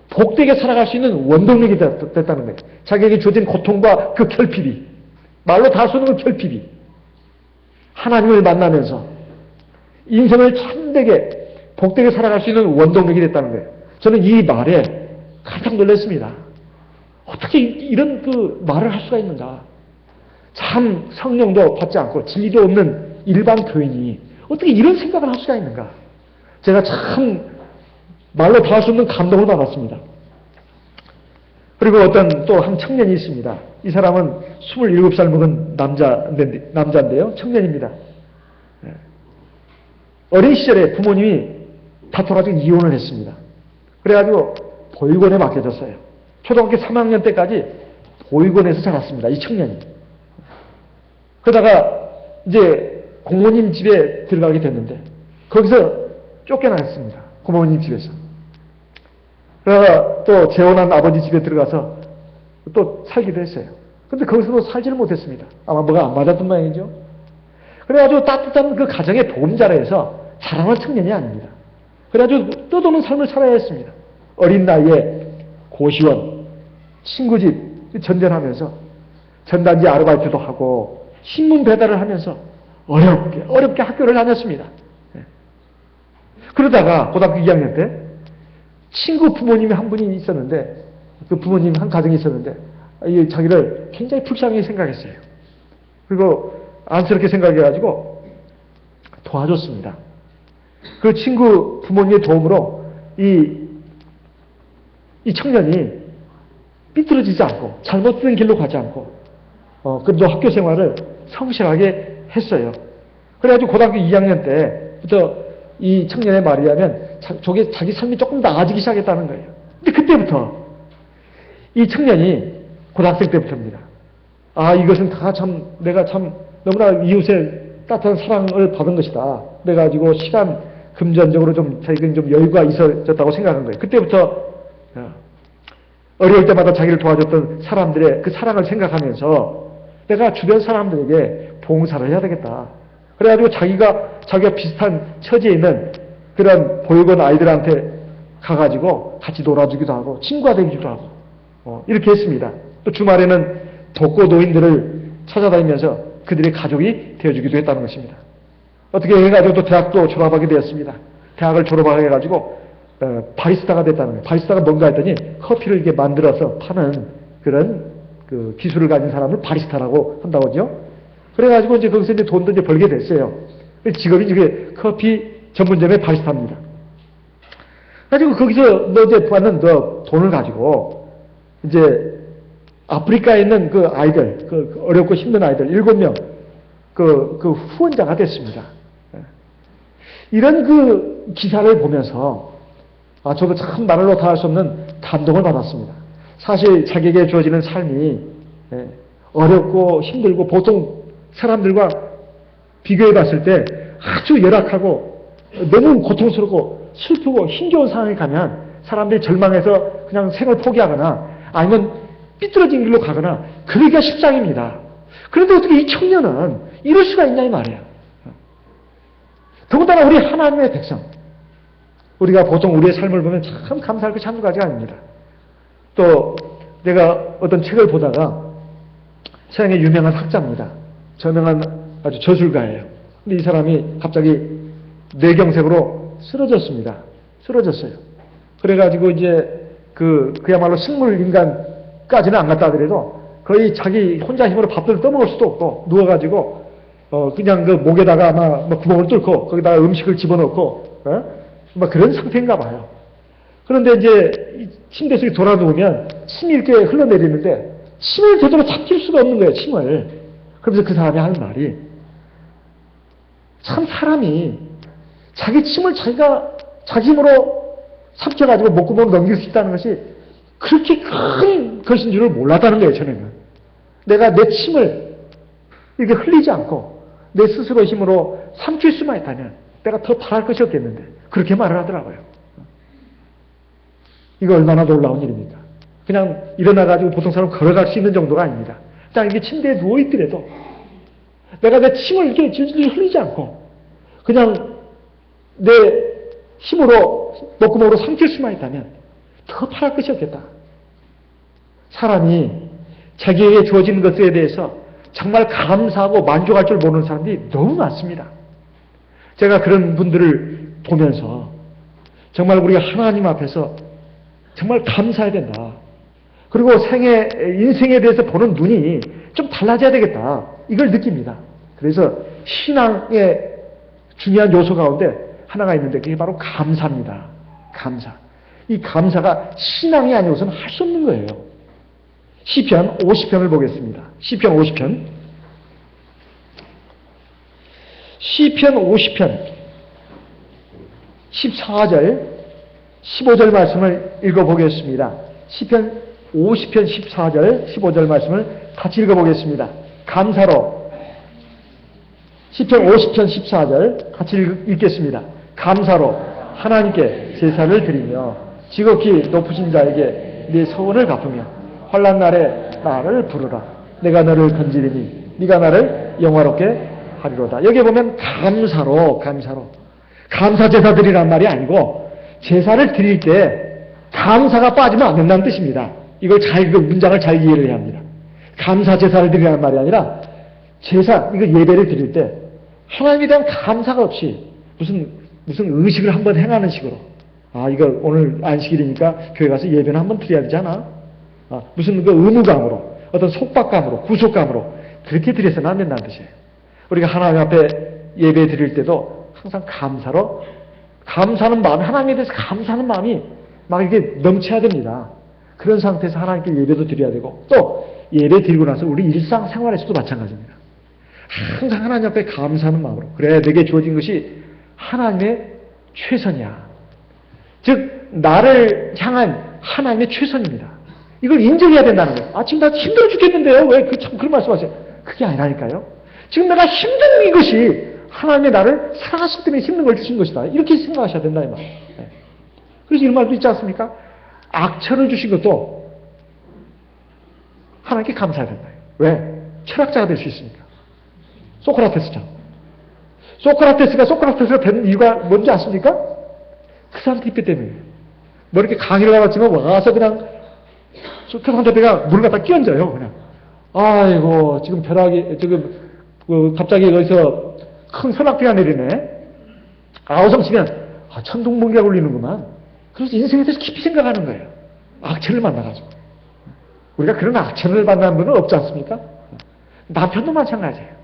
[SPEAKER 1] 복되게 살아갈 수 있는 원동력이 됐다는 거예요. 자기에게 주어진 고통과 그 결핍이 말로 다 할 수 없는 그 결핍이 하나님을 만나면서 인생을 참되게 복되게 살아갈 수 있는 원동력이 됐다는 거예요. 저는 이 말에 깜짝 놀랐습니다. 어떻게 이런 그 말을 할 수가 있는가? 참 성령도 받지 않고 진리도 없는 일반 교인이 어떻게 이런 생각을 할 수가 있는가? 제가 참 말로 다 할 수 없는 감동을 받았습니다. 그리고 어떤 또 한 청년이 있습니다. 이 사람은 27살 먹은 남자인데요. 청년입니다. 어린 시절에 부모님이 다퉈가지고 이혼을 했습니다. 그래가지고 보육원에 맡겨졌어요. 초등학교 3학년 때까지 보육원에서 자랐습니다. 이 청년이. 그러다가 이제 고모님 집에 들어가게 됐는데 거기서 쫓겨났습니다. 고모님 집에서. 그러다가 또 재혼한 아버지 집에 들어가서 또 살기도 했어요. 근데 거기서도 살지를 못했습니다. 아마 뭐가 안 맞았던 모양이죠. 그래가지고 따뜻한 그 가정의 보험자라해서 자라난 청년이 아닙니다. 그래가지고 떠도는 삶을 살아야 했습니다. 어린 나이에 고시원, 친구 집 전전하면서 전단지 아르바이트도 하고 신문 배달을 하면서 어렵게 학교를 다녔습니다. 그러다가 고등학교 2학년 때 친구 부모님이 한 분이 있었는데 그 부모님 한 가정이 있었는데 자기를 굉장히 불쌍히 생각했어요. 그리고 안쓰럽게 생각해가지고 도와줬습니다. 그 친구 부모님의 도움으로 이 청년이 삐뚤어지지 않고 잘못된 길로 가지 않고 그래도 학교 생활을 성실하게 했어요. 그래가지고 고등학교 2학년 때부터 이 청년의 말이라면 자기 삶이 조금 나아지기 시작했다는 거예요. 근데 그때부터 이 청년이 고등학생 때부터입니다. 아, 이것은 다 참 내가 참 너무나 이웃의 따뜻한 사랑을 받은 것이다. 그래가지고 시간 금전적으로 자기는 좀 여유가 있어졌다고 생각한 거예요. 그때부터 어려울 때마다 자기를 도와줬던 사람들의 그 사랑을 생각하면서 내가 주변 사람들에게 봉사를 해야 되겠다. 그래가지고 자기가 비슷한 처지에 있는 그런 보육원 아이들한테 가가지고 같이 놀아주기도 하고 친구가 되기도 하고 이렇게 했습니다. 또 주말에는 독거 노인들을 찾아다니면서 그들의 가족이 되어주기도 했다는 것입니다. 어떻게 해가지고 또 대학도 졸업하게 되었습니다. 대학을 졸업하게 해가지고 바리스타가 됐다는 거예요. 바리스타가 뭔가 했더니 커피를 이렇게 만들어서 파는 그런 그 기술을 가진 사람을 바리스타라고 한다고 하죠. 그래가지고 이제 거기서 이제 돈도 이제 벌게 됐어요. 직업이 이제 커피 전문점의 바리스타입니다. 가지고 거기서 이제 받는 돈을 가지고 이제 아프리카에 있는 그 아이들, 그 어렵고 힘든 아이들 7명 그 후원자가 됐습니다. 이런 그 기사를 보면서 저도 참 말로 다 할 수 없는 감동을 받았습니다. 사실 자기에게 주어지는 삶이 어렵고 힘들고 보통 사람들과 비교해 봤을 때 아주 열악하고 너무 고통스럽고 슬프고 힘겨운 상황에 가면 사람들이 절망해서 그냥 생을 포기하거나 아니면 삐뚤어진 길로 가거나 그러기가 십상입니다. 그런데 어떻게 이 청년은 이럴 수가 있냐 이 말이에요. 더군다나 우리 하나님의 백성, 우리가 보통 우리의 삶을 보면 참 감사할 것이 한두 가지가 아닙니다. 또 내가 어떤 책을 보다가 서양의 유명한 학자입니다. 저명한 아주 저술가예요. 근데 이 사람이 갑자기 뇌경색으로 쓰러졌습니다. 쓰러졌어요. 그래가지고 이제 그야말로 식물 인간까지는 안 갔다 하더라도 거의 자기 혼자 힘으로 밥을 떠먹을 수도 없고 누워가지고 그냥 그 목에다가 아마 뭐 구멍을 뚫고 거기다가 음식을 집어넣고 막 그런 상태인가 봐요. 그런데 이제 침대 속에 돌아 누우면 침이 이렇게 흘러내리는데 침을 제대로 잡힐 수가 없는 거예요. 침을. 그러면서 그 사람이 하는 말이 참 사람이 자기 침을 자기가 자기 힘으로 삽혀가지고 목구멍을 넘길 수 있다는 것이 그렇게 큰 것인 줄을 몰랐다는 거예요. 저는 내가 내 침을 이렇게 흘리지 않고 내 스스로 힘으로 삼킬 수만 있다면 내가 더 바랄 것이 없겠는데 그렇게 말을 하더라고요. 이거 얼마나 놀라운 일입니까? 그냥 일어나가지고 보통 사람 걸어갈 수 있는 정도가 아닙니다. 그냥 이렇게 침대에 누워있더라도 내가 내 침을 이렇게 질질 흘리지 않고 그냥 내 힘으로 목구멍으로 삼킬 수만 있다면 더 바랄 것이 없겠다. 사람이 자기에게 주어진 것에 대해서 정말 감사하고 만족할 줄 모르는 사람들이 너무 많습니다. 제가 그런 분들을 보면서 정말 우리가 하나님 앞에서 정말 감사해야 된다. 그리고 인생에 대해서 보는 눈이 좀 달라져야 되겠다. 이걸 느낍니다. 그래서 신앙의 중요한 요소 가운데 하나가 있는데 그게 바로 감사입니다. 감사. 이 감사가 신앙이 아니고서는 할 수 없는 거예요. 시편 50편을 보겠습니다. 시편 50편. 시편 50편 14절 15절 말씀을 읽어보겠습니다. 시편 50편 14절 15절 말씀을 같이 읽어보겠습니다. 감사로 시편 50편 14절 같이 읽겠습니다. 감사로 하나님께 제사를 드리며 지극히 높으신 자에게 네 서원을 갚으며 환난 날에 나를 부르라. 내가 너를 건지리니 네가 나를 영화롭게 하리로다. 여기 보면 감사 제사 드리란 말이 아니고 제사를 드릴 때 감사가 빠지면 안 된다는 뜻입니다. 이걸 그 문장을 잘 이해를 해야 합니다. 감사 제사를 드리라는 말이 아니라 이거 예배를 드릴 때 하나님에 대한 감사가 없이 무슨 의식을 한번 행하는 식으로 이거 오늘 안식일이니까 교회 가서 예배는 한번 드려야 되잖아. 무슨 그 의무감으로 어떤 속박감으로 구속감으로 그렇게 드려서는 안 된다는 뜻이에요. 우리가 하나님 앞에 예배 드릴 때도 항상 감사하는 마음, 하나님에 대해서 감사하는 마음이 막 이렇게 넘쳐야 됩니다. 그런 상태에서 하나님께 예배도 드려야 되고 또 예배 드리고 나서 우리 일상생활에서도 마찬가지입니다. 항상 하나님 앞에 감사하는 마음으로 그래 내게 주어진 것이 하나님의 최선이야. 즉 나를 향한 하나님의 최선입니다. 이걸 인정해야 된다는 거예요. 지금 나 힘들어 죽겠는데요. 왜 그런 말씀하세요? 그게 아니라니까요. 지금 내가 힘든 이것이 하나님의 나를 사랑하시기 때문에 힘든 걸 주신 것이다. 이렇게 생각하셔야 된다 이 말. 그래서 이런 말도 있지 않습니까? 악천을 주신 것도 하나님께 감사해야 된다. 왜? 철학자가 될 수 있으니까. 소크라테스가 된 이유가 뭔지 아십니까? 그 사람 대표 때문에. 뭐 이렇게 강의를 가봤지만 와서 그냥 그 사람 대표가 물을 갖다 끼얹어요. 그냥. 아이고 지금 갑자기 여기서 큰 현악비가 내리네. 아우성 치면 천둥번개가 울리는구만. 그래서 인생에 대해서 깊이 생각하는 거예요. 악천을 만나가지고. 우리가 그런 악천을 만난 분은 없지 않습니까? 남편도 마찬가지예요.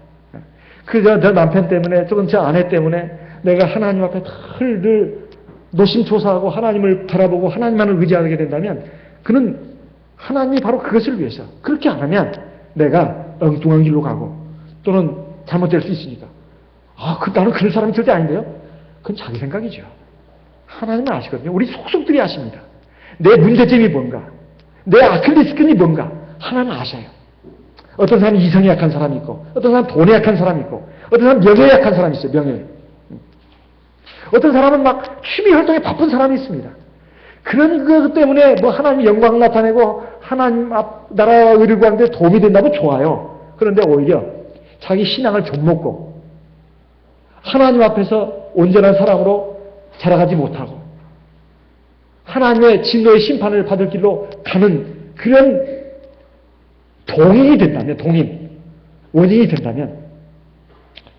[SPEAKER 1] 저 남편 때문에 또는 저 아내 때문에 내가 하나님 앞에 늘 노심초사하고 하나님을 바라보고 하나님만을 의지하게 된다면 그는 하나님이 바로 그것을 위해서 그렇게 안 하면 내가 엉뚱한 길로 가고 또는 잘못될 수 있으니까 나는 그런 사람이 절대 아닌데요. 그건 자기 생각이죠. 하나님은 아시거든요. 우리 속속들이 아십니다. 내 문제점이 뭔가 내 아킬레스건이 뭔가 하나님은 아셔요. 어떤 사람은 이성에 약한 사람이 있고 어떤 사람은 돈에 약한 사람이 있고 어떤 사람은 명예에 약한 사람이 있어요. 명예. 어떤 사람은 막 취미 활동에 바쁜 사람이 있습니다. 그런 것 때문에 뭐 하나님 영광을 나타내고 하나님 나라와 의를 구하는데 도움이 된다면 좋아요. 그런데 오히려 자기 신앙을 좀먹고 하나님 앞에서 온전한 사람으로 자라가지 못하고 하나님의 진노의 심판을 받을 길로 가는 그런 동인이 된다면, 원인이 된다면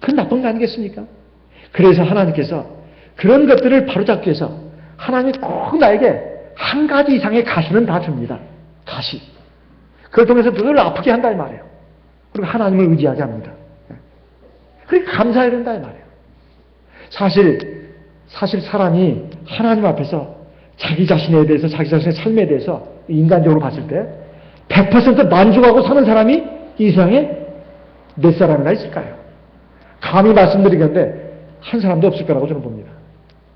[SPEAKER 1] 그건 나쁜 거 아니겠습니까? 그래서 하나님께서 그런 것들을 바로잡기 위해서 하나님이 꼭 나에게 한 가지 이상의 가시는 다 줍니다. 가시. 그걸 통해서 늘 아프게 한다 이 말이에요. 그리고 하나님을 의지하게 합니다. 그러니까 감사해야 된다 이 말이에요. 사실 사람이 하나님 앞에서 자기 자신에 대해서, 자기 자신의 삶에 대해서 인간적으로 봤을 때 100% 만족하고 사는 사람이 이 세상에 몇 사람이나 있을까요? 감히 말씀드리겠는데 한 사람도 없을 거라고 저는 봅니다.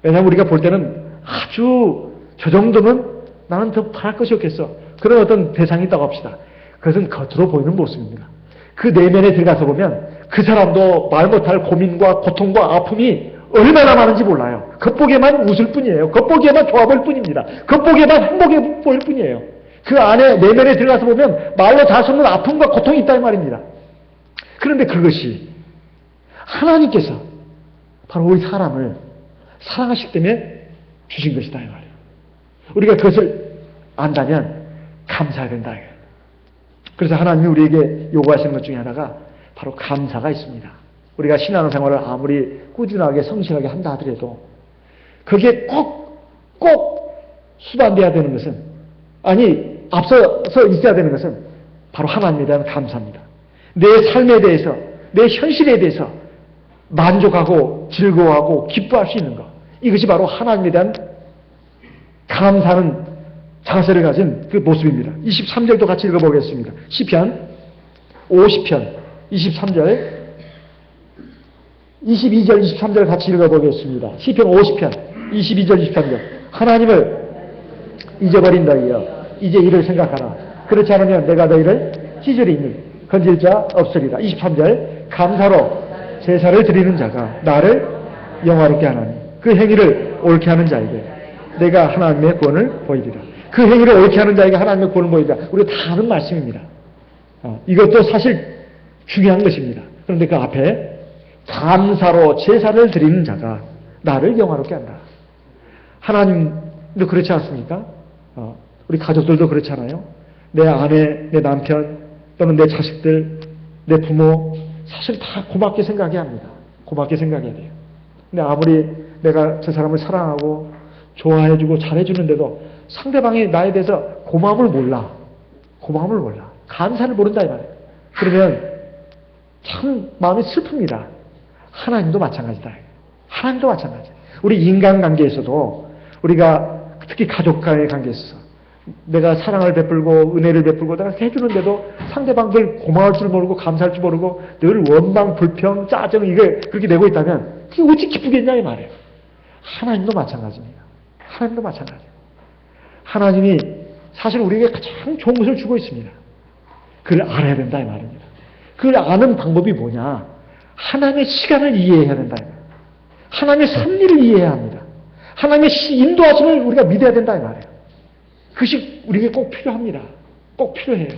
[SPEAKER 1] 왜냐하면 우리가 볼 때는 아주 저 정도면 나는 더 바랄 것이 없겠어. 그런 어떤 대상이 있다고 합시다. 그것은 겉으로 보이는 모습입니다. 그 내면에 들어가서 보면 그 사람도 말 못할 고민과 고통과 아픔이 얼마나 많은지 몰라요. 겉보기에만 웃을 뿐이에요. 겉보기에만 좋아 보일 뿐입니다. 겉보기에만 행복해 보일 뿐이에요. 그 안에 내면에 들어가서 보면 말로 다 수 없는 아픔과 고통이 있다 이 말입니다. 그런데 그것이 하나님께서 바로 우리 사람을 사랑하시기 때문에 주신 것이다 이 말이에요. 우리가 그것을 안다면 감사해야 된다. 그래서 하나님이 우리에게 요구하시는 것 중에 하나가 바로 감사가 있습니다. 우리가 신앙생활을 아무리 꾸준하게 성실하게 한다 하더라도 그게 꼭 수반돼야 되는 것은, 아니 앞서서 있어야 되는 것은 바로 하나님에 대한 감사입니다. 내 삶에 대해서, 내 현실에 대해서 만족하고 즐거워하고 기뻐할 수 있는 것, 이것이 바로 하나님에 대한 감사하는 자세를 가진 그 모습입니다. 23절도 같이 읽어보겠습니다. 시편 50편 23절 22절 23절 같이 읽어보겠습니다. 시편 50편 22절 23절 하나님을 잊어버린 너희여 이제 이를 생각하라. 그렇지 않으면 내가 너희를 찢으리니 건질 자 없으리라. 23절 감사로 제사를 드리는 자가 나를 영화롭게 하나니 그 행위를 옳게 하는 자에게 내가 하나님의 구원을 보이리라. 그 행위를 옳게 하는 자에게 하나님의 구원을 보이리라. 우리가 다 아는 말씀입니다. 이것도 사실 중요한 것입니다. 그런데 그 앞에 감사로 제사를 드리는 자가 나를 영화롭게 한다. 하나님도 그렇지 않습니까? 우리 가족들도 그렇잖아요. 내 아내, 내 남편 또는 내 자식들, 내 부모 사실 다 고맙게 생각해야 합니다. 고맙게 생각해야 돼요. 근데 아무리 내가 저 사람을 사랑하고 좋아해주고 잘해주는데도 상대방이 나에 대해서 고마움을 몰라. 감사를 모른다 이 말이에요. 그러면 참 마음이 슬픕니다. 하나님도 마찬가지다. 하나님도 마찬가지. 우리 인간관계에서도 우리가 특히 가족 간의 관계에 있어서 내가 사랑을 베풀고 은혜를 베풀고 내가 해주는데도 상대방들 고마울 줄 모르고 감사할 줄 모르고 늘 원망, 불평, 짜증 이게 그렇게 내고 있다면 그게 어찌 기쁘겠냐 이 말이에요. 하나님도 마찬가지입니다. 하나님도 마찬가지예요. 하나님이 사실 우리에게 가장 좋은 것을 주고 있습니다. 그걸 알아야 된다 이 말입니다. 그걸 아는 방법이 뭐냐? 하나님의 시간을 이해해야 된다. 하나님의 섭리를 이해해야 합니다. 하나님의 인도하심을 우리가 믿어야 된다 이 말이에요. 그것이 우리에게 꼭 필요합니다. 꼭 필요해요.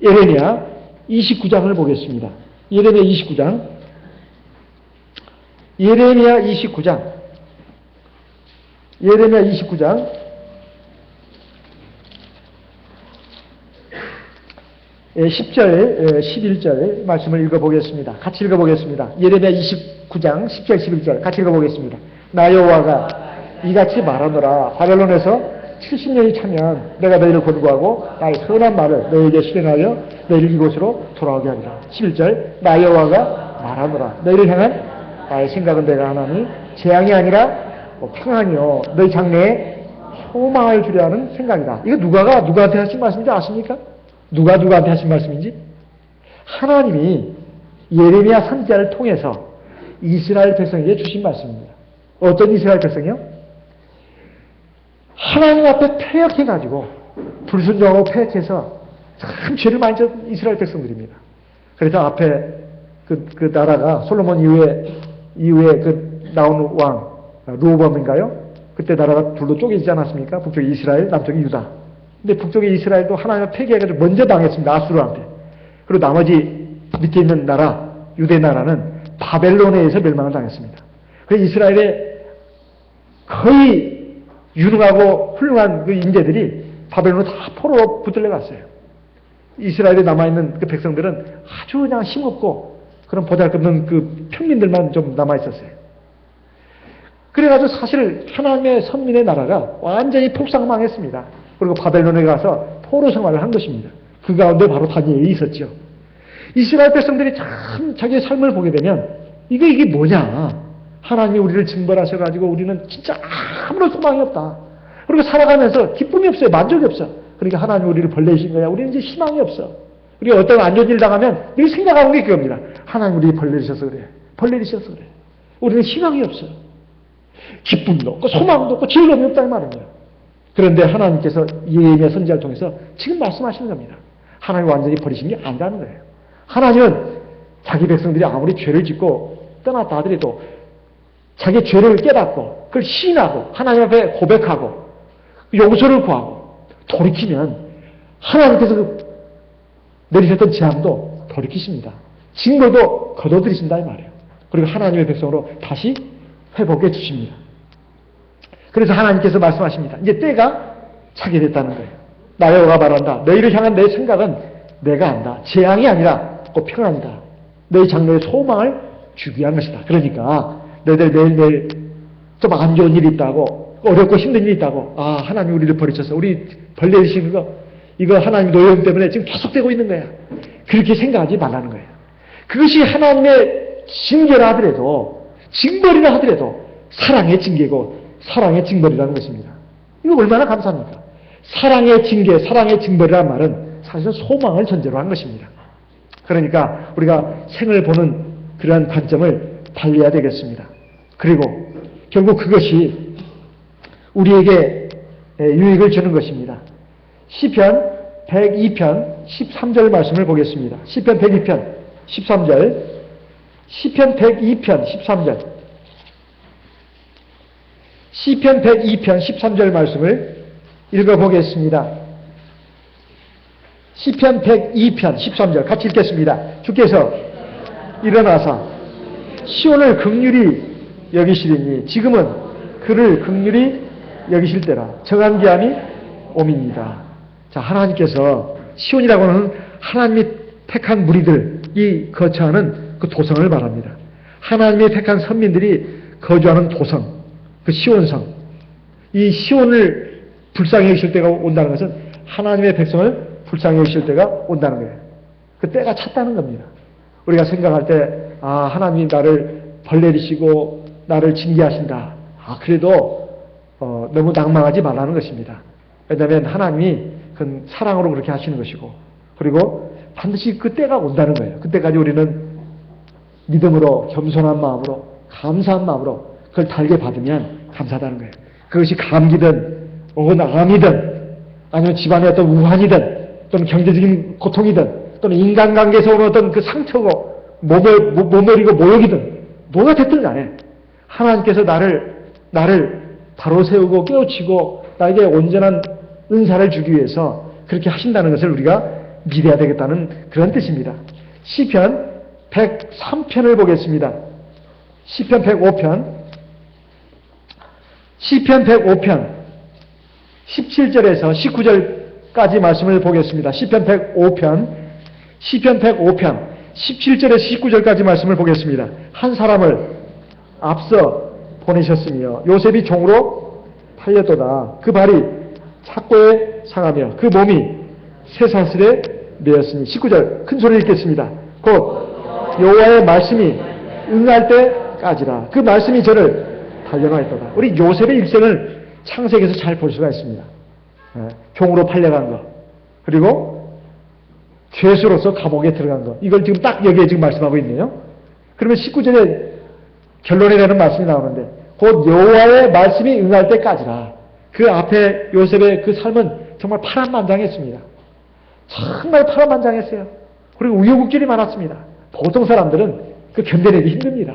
[SPEAKER 1] 예레미야 29장을 보겠습니다. 예레미야 29장 10절, 11절 말씀을 읽어보겠습니다. 같이 읽어보겠습니다. 예레미야 29장 10절, 11절 같이 읽어보겠습니다. 나 여호와가 이같이 말하노라. 바벨론에서 70년이 차면 내가 너희를 권고하고 나의 선한 말을 너희에게 실행하여 너희를 이곳으로 돌아오게 하리라. 11절 나 여호와가 말하노라. 너희를 향한 나의 생각은 내가 하나니 재앙이 아니라 평안이요 너희 장래에 소망을 주려 하는 생각이다. 이거 누구한테 하신 말씀인지 아십니까? 누구한테 하신 말씀인지? 하나님이 예레미야 선지자를 통해서 이스라엘 백성에게 주신 말씀입니다. 어떤 이스라엘 백성이요? 하나님 앞에 패역해가지고 불순종하고 패역해서 참 죄를 많이 진 이스라엘 백성들입니다. 그래서 앞에 그 나라가 솔로몬 이후에 그 나온 왕 르호보암인가요? 그때 나라가 둘로 쪼개지지 않았습니까? 북쪽이 이스라엘, 남쪽이 유다. 근데 북쪽의 이스라엘도 하나님을 폐기해가지고 먼저 당했습니다. 아수르한테. 그리고 나머지 밑에 있는 나라, 유대 나라는 바벨론에 의해서 멸망을 당했습니다. 그래서 이스라엘의 거의 유능하고 훌륭한 그 인재들이 바벨론으로 다 포로로 붙들려 갔어요. 이스라엘에 남아있는 그 백성들은 아주 그냥 힘없고 그런 보잘것없는 그 평민들만 좀 남아있었어요. 그래가지고 사실 하나님의 선민의 나라가 완전히 폭삭망했습니다. 그리고 바벨론에 가서 포로 생활을 한 것입니다. 그 가운데 바로 다니엘이 있었죠. 이스라엘 백성들이 참 자기의 삶을 보게 되면 이게 뭐냐. 하나님이 우리를 징벌하셔가지고 우리는 진짜 아무런 소망이 없다. 그리고 살아가면서 기쁨이 없어요. 만족이 없어. 그러니까 하나님이 우리를 벌레이신 거야. 우리는 이제 희망이 없어. 우리가 어떤 안 좋은 일 당하면 늘 생각하는 게 그겁니다. 하나님 우리 벌레이셔서 그래. 벌레이셔서 그래. 우리는 희망이 없어. 기쁨도 없고 소망도 없고 즐거움이 없다는 말입니다. 그런데 하나님께서 예레미야 선지자를 통해서 지금 말씀하시는 겁니다. 하나님이 완전히 버리신 게 아니라는 거예요. 하나님은 자기 백성들이 아무리 죄를 짓고 떠났다 하더라도 자기의 죄를 깨닫고 그걸 시인하고 하나님 앞에 고백하고 용서를 구하고 돌이키면 하나님께서 내리셨던 재앙도 돌이키십니다. 징벌도 거둬들이신다 이 말이에요. 그리고 하나님의 백성으로 다시 회복해 주십니다. 그래서 하나님께서 말씀하십니다. 이제 때가 차게 됐다는 거예요. 나 여호와가 말한다. 너희를 향한 내 생각은 내가 안다. 재앙이 아니라 꼭 평안이다. 너희 장래의 소망을 주기 위한 것이다. 그러니까 너희들 내일 좀 안 좋은 일이 있다고 어렵고 힘든 일이 있다고 하나님 우리를 버리셔서 우리 벌레이시는 거 이거 하나님 노여움 때문에 지금 계속되고 있는 거야. 그렇게 생각하지 말라는 거예요. 그것이 하나님의 징계라 하더라도 징벌이라 하더라도 사랑의 징계고 사랑의 징벌이라는 것입니다. 이거 얼마나 감사합니까? 사랑의 징계, 사랑의 징벌이라는 말은 사실은 소망을 전제로 한 것입니다. 그러니까 우리가 생을 보는 그러한 관점을 달리해야 되겠습니다. 그리고 결국 그것이 우리에게 유익을 주는 것입니다. 시편 102편 13절 말씀을 보겠습니다. 시편 102편 13절 시편 102편 13절 시편 102편 13절 말씀을 읽어보겠습니다. 시편 102편 13절 같이 읽겠습니다. 주께서 일어나사 시온을 긍휼히 여기시리니 지금은 그를 긍휼히 여기실 때라 정한기함이 옴입니다. 자, 하나님께서 시온이라고 하는 하나님이 택한 무리들이 거처하는 그 도성을 말합니다. 하나님이 택한 선민들이 거주하는 도성, 그 시온성. 이 시온을 불쌍히 여기실 때가 온다는 것은 하나님의 백성을 불쌍히 여기실 때가 온다는 거예요. 그 때가 찼다는 겁니다. 우리가 생각할 때 하나님이 나를 벌내리시고 나를 징계하신다. 그래도 너무 낭망하지 말라는 것입니다. 왜냐하면 하나님이 그 사랑으로 그렇게 하시는 것이고 그리고 반드시 그 때가 온다는 거예요. 그때까지 우리는 믿음으로 겸손한 마음으로 감사한 마음으로 그걸 달게 받으면 감사하다는 거예요. 그것이 감기든 혹은 암이든 아니면 집안의 어떤 우환이든 또는 경제적인 고통이든 또는 인간관계에서 오는 어떤 그 상처고 모멸이고 모욕이든 뭐가 됐든 간에 하나님께서 나를 바로 세우고 깨우치고 나에게 온전한 은사를 주기 위해서 그렇게 하신다는 것을 우리가 믿어야 되겠다는 그런 뜻입니다. 시편 103편을 보겠습니다. 시편 105편 17절에서 19절까지 말씀을 보겠습니다. 시편 105편 17절에서 19절까지 말씀을 보겠습니다. 한 사람을 앞서 보내셨으며 요셉이 종으로 팔렸도다. 그 발이 착고에 상하며 그 몸이 쇠사슬에 매였으니 19절 큰 소리 읽겠습니다. 곧 여호와의 말씀이 응할 때까지라. 그 말씀이 저를 달려나있도다. 우리 요셉의 일생을 창세기에서 잘 볼 수가 있습니다. 종으로 팔려간 것 그리고 죄수로서 감옥에 들어간 것 이걸 지금 딱 여기에 지금 말씀하고 있네요. 그러면 19절에 결론에 대한 말씀이 나오는데 곧 여호와의 말씀이 응할 때까지라. 그 앞에 요셉의 그 삶은 정말 파란만장했습니다. 정말 파란만장했어요. 그리고 우여곡절이 많았습니다. 보통 사람들은 그 견뎌내기 힘듭니다.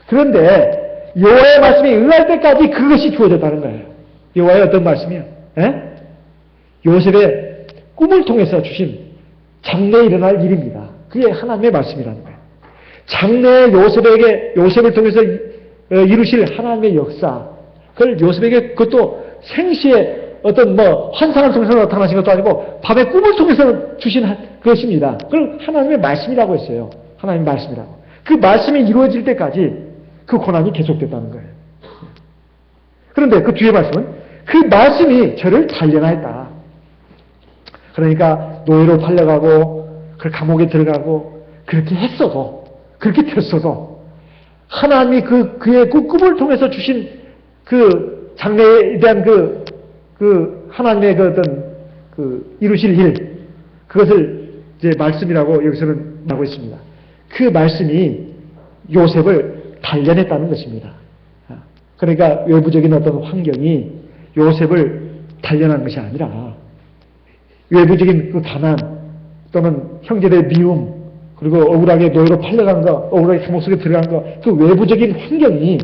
[SPEAKER 1] 그런데 여호와의 말씀이 응할 때까지 그것이 주어졌다는 거예요. 여호와의 어떤 말씀이요? 요셉의 꿈을 통해서 주신 장래에 일어날 일입니다. 그게 하나님의 말씀이라는 거예요. 장래에 요셉을 통해서 이루실 하나님의 역사, 그걸 요셉에게 그것도 생시에 어떤 환상을 통해서 나타나신 것도 아니고 밤에 꿈을 통해서 주신 것입니다. 그걸 하나님의 말씀이라고 했어요. 하나님의 말씀이라고. 그 말씀이 이루어질 때까지 그 고난이 계속됐다는 거예요. 그런데 그 뒤에 말씀은 그 말씀이 저를 단련하였다. 그러니까 노예로 팔려가고 그 감옥에 들어가고 그렇게 했어도, 그렇게 됐어도 하나님이 그의 그 꿈을 통해서 주신 그 장래에 대한 하나님의 이루실 일, 그것을 이제 말씀이라고 여기서는 하고 있습니다. 그 말씀이 요셉을 단련했다는 것입니다. 그러니까 외부적인 어떤 환경이 요셉을 단련한 것이 아니라 외부적인 그 가난 또는 형제들의 미움 그리고 억울하게 노예로 팔려간 거, 억울하게 감옥 속에 들어간 거, 그 외부적인 환경이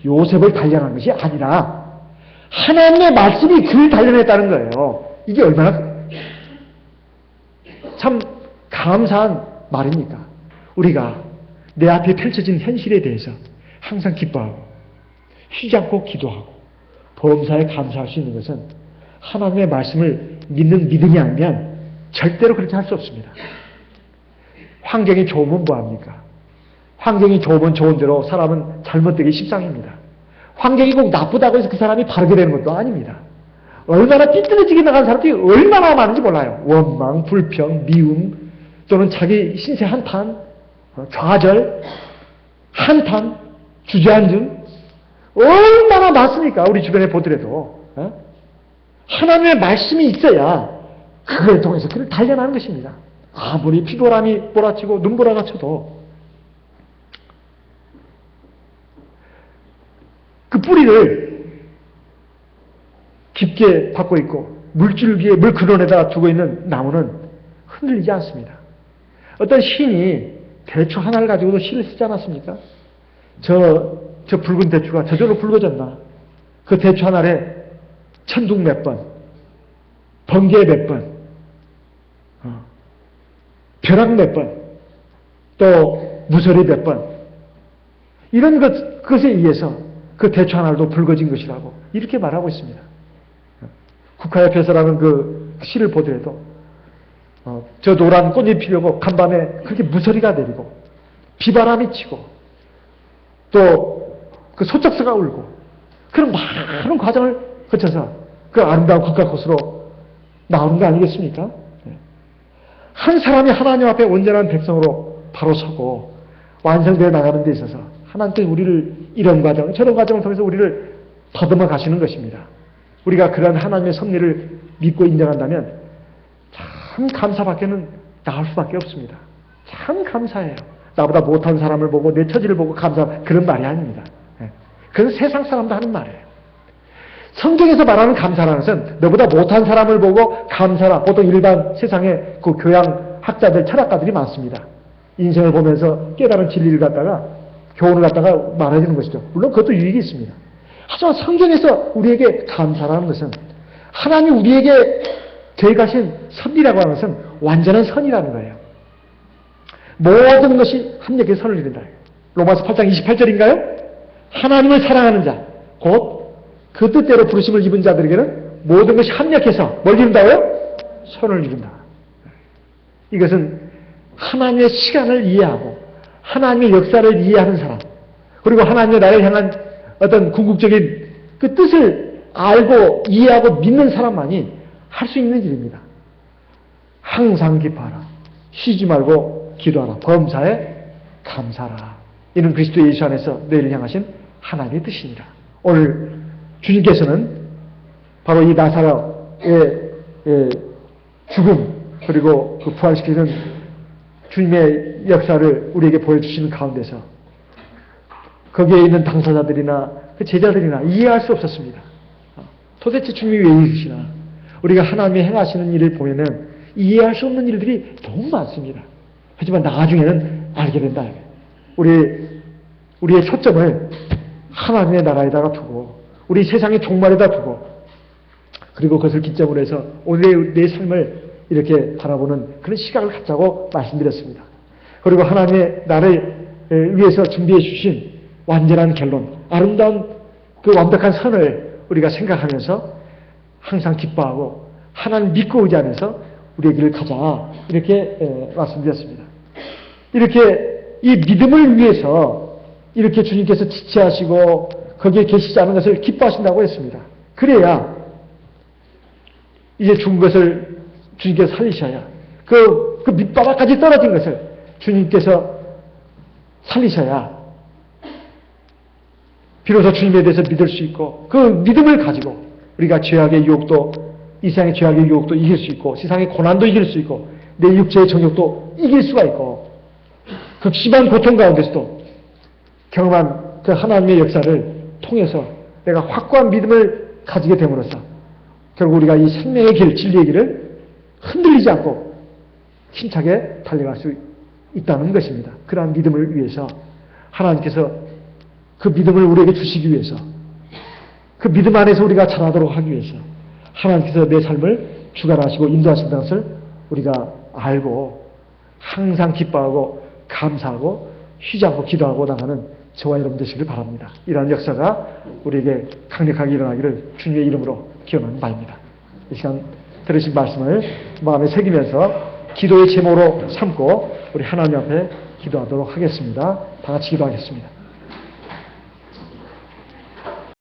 [SPEAKER 1] 요셉을 단련한 것이 아니라 하나님의 말씀이 그를 단련했다는 거예요. 이게 얼마나 참 감사한 말입니까? 우리가 내 앞에 펼쳐진 현실에 대해서 항상 기뻐하고 쉬지 않고 기도하고 범사에 감사할 수 있는 것은 하나님의 말씀을 믿는 믿음이 아니면 절대로 그렇게 할 수 없습니다. 환경이 좋으면 뭐합니까? 환경이 좋으면 좋은 대로 사람은 잘못되기 십상입니다. 환경이 꼭 나쁘다고 해서 그 사람이 바르게 되는 것도 아닙니다. 얼마나 삐뚤어지게 나간 사람들이 얼마나 많은지 몰라요. 원망, 불평, 미움, 또는 자기 신세 한탄, 좌절, 한탄, 주저앉음, 얼마나 많습니까? 우리 주변에 보더라도. 하나님의 말씀이 있어야 그걸 통해서 그를 단련하는 것입니다. 아무리 피곤함이 몰아치고 눈보라가 쳐도 그 뿌리를 깊게 받고 있고 물줄기에 물 근원에다 두고 있는 나무는 흔들리지 않습니다. 어떤 시인이 대추 하나를 가지고도 시를 쓰지 않았습니까? 저 붉은 대추가 저절로 붉어졌나? 그 대추 하나에 천둥 몇 번, 번개 몇 번, 벼락 몇 번, 또 무서리 몇 번, 이런 그것에 의해서 그 대추 하나도 붉어진 것이라고 이렇게 말하고 있습니다. 국화협회서라는 그 시를 보더라도 저 노란 꽃잎이 피려고 간밤에 그렇게 무서리가 내리고 비바람이 치고 또 그 소쩍서가 울고 그런 많은 과정을 거쳐서 그 아름다운 국화꽃으로 나오는 거 아니겠습니까? 한 사람이 하나님 앞에 온전한 백성으로 바로 서고 완성되어 나가는 데 있어서 하나님께서 우리를 이런 과정, 저런 과정을 통해서 우리를 다듬어 가시는 것입니다. 우리가 그런 하나님의 섭리를 믿고 인정한다면 참 감사밖에는 나올 수밖에 없습니다. 참 감사해요. 나보다 못한 사람을 보고 내 처지를 보고 감사, 그런 말이 아닙니다. 그건 세상 사람도 하는 말이에요. 성경에서 말하는 감사라는 것은 너보다 못한 사람을 보고 감사라. 보통 일반 세상에 그 교양학자들, 철학가들이 많습니다. 인생을 보면서 깨달은 진리를 갖다가 교훈을 갖다가 말해주는 것이죠. 물론 그것도 유익이 있습니다. 하지만 성경에서 우리에게 감사라는 것은 하나님이 우리에게 계획하신 섭리라고 하는 것은 완전한 선이라는 거예요. 모든 것이 합력해서 선을 이룬다. 로마서 8장 28절인가요? 하나님을 사랑하는 자, 곧 그 뜻대로 부르심을 입은 자들에게는 모든 것이 합력해서 뭘 이룬다고요? 선을 이룬다. 이것은 하나님의 시간을 이해하고 하나님의 역사를 이해하는 사람, 그리고 하나님의 나를 향한 어떤 궁극적인 그 뜻을 알고 이해하고 믿는 사람만이 할 수 있는 일입니다. 항상 기뻐하라. 쉬지 말고 기도하라. 범사에 감사하라. 이는 그리스도 예수 안에서 너희를 향하신 하나님의 뜻이니라. 오늘 주님께서는 바로 이 나사로의 죽음 그리고 그 부활시키는 주님의 역사를 우리에게 보여주시는 가운데서 거기에 있는 당사자들이나 그 제자들이나 이해할 수 없었습니다. 도대체 주님이 왜 이러시나? 우리가 하나님이 행하시는 일을 보면은 이해할 수 없는 일들이 너무 많습니다. 하지만 나중에는 알게 된다. 우리의 초점을 하나님의 나라에다가 두고 우리 세상의 종말에다 두고 그리고 그것을 기점으로 해서 오늘의 내 삶을 이렇게 바라보는 그런 시각을 갖자고 말씀드렸습니다. 그리고 하나님의 나를 위해서 준비해 주신 완전한 결론, 아름다운 그 완벽한 선을 우리가 생각하면서 항상 기뻐하고 하나님 믿고 의지하면서 우리의 길을 가자 이렇게 말씀드렸습니다. 이렇게 이 믿음을 위해서 이렇게 주님께서 지체하시고 거기에 계시지 않은 것을 기뻐하신다고 했습니다. 그래야 이제 죽은 것을 주님께서 살리셔야 그 밑바닥까지 떨어진 것을 주님께서 살리셔야 비로소 주님에 대해서 믿을 수 있고 그 믿음을 가지고 우리가 죄악의 유혹도 이 세상의 죄악의 유혹도 이길 수 있고 세상의 고난도 이길 수 있고 내 육체의 정욕도 이길 수가 있고 극심한 고통 가운데서도 경험한 그 하나님의 역사를 통해서 내가 확고한 믿음을 가지게 됨으로써 결국 우리가 이 생명의 길, 진리의 길을 흔들리지 않고 힘차게 달려갈 수 있다는 것입니다. 그러한 믿음을 위해서 하나님께서 그 믿음을 우리에게 주시기 위해서 그 믿음 안에서 우리가 자라도록 하기 위해서 하나님께서 내 삶을 주관하시고 인도하신다는 것을 우리가 알고 항상 기뻐하고 감사하고 쉬지 않고 기도하고 나가는 저와 여러분 되시길 바랍니다. 이러한 역사가 우리에게 강력하게 일어나기를 주님의 이름으로 기원하는 바입니다. 이 시간 들으신 말씀을 마음에 새기면서 기도의 제목으로 삼고 우리 하나님 앞에 기도하도록 하겠습니다. 다 같이 기도하겠습니다.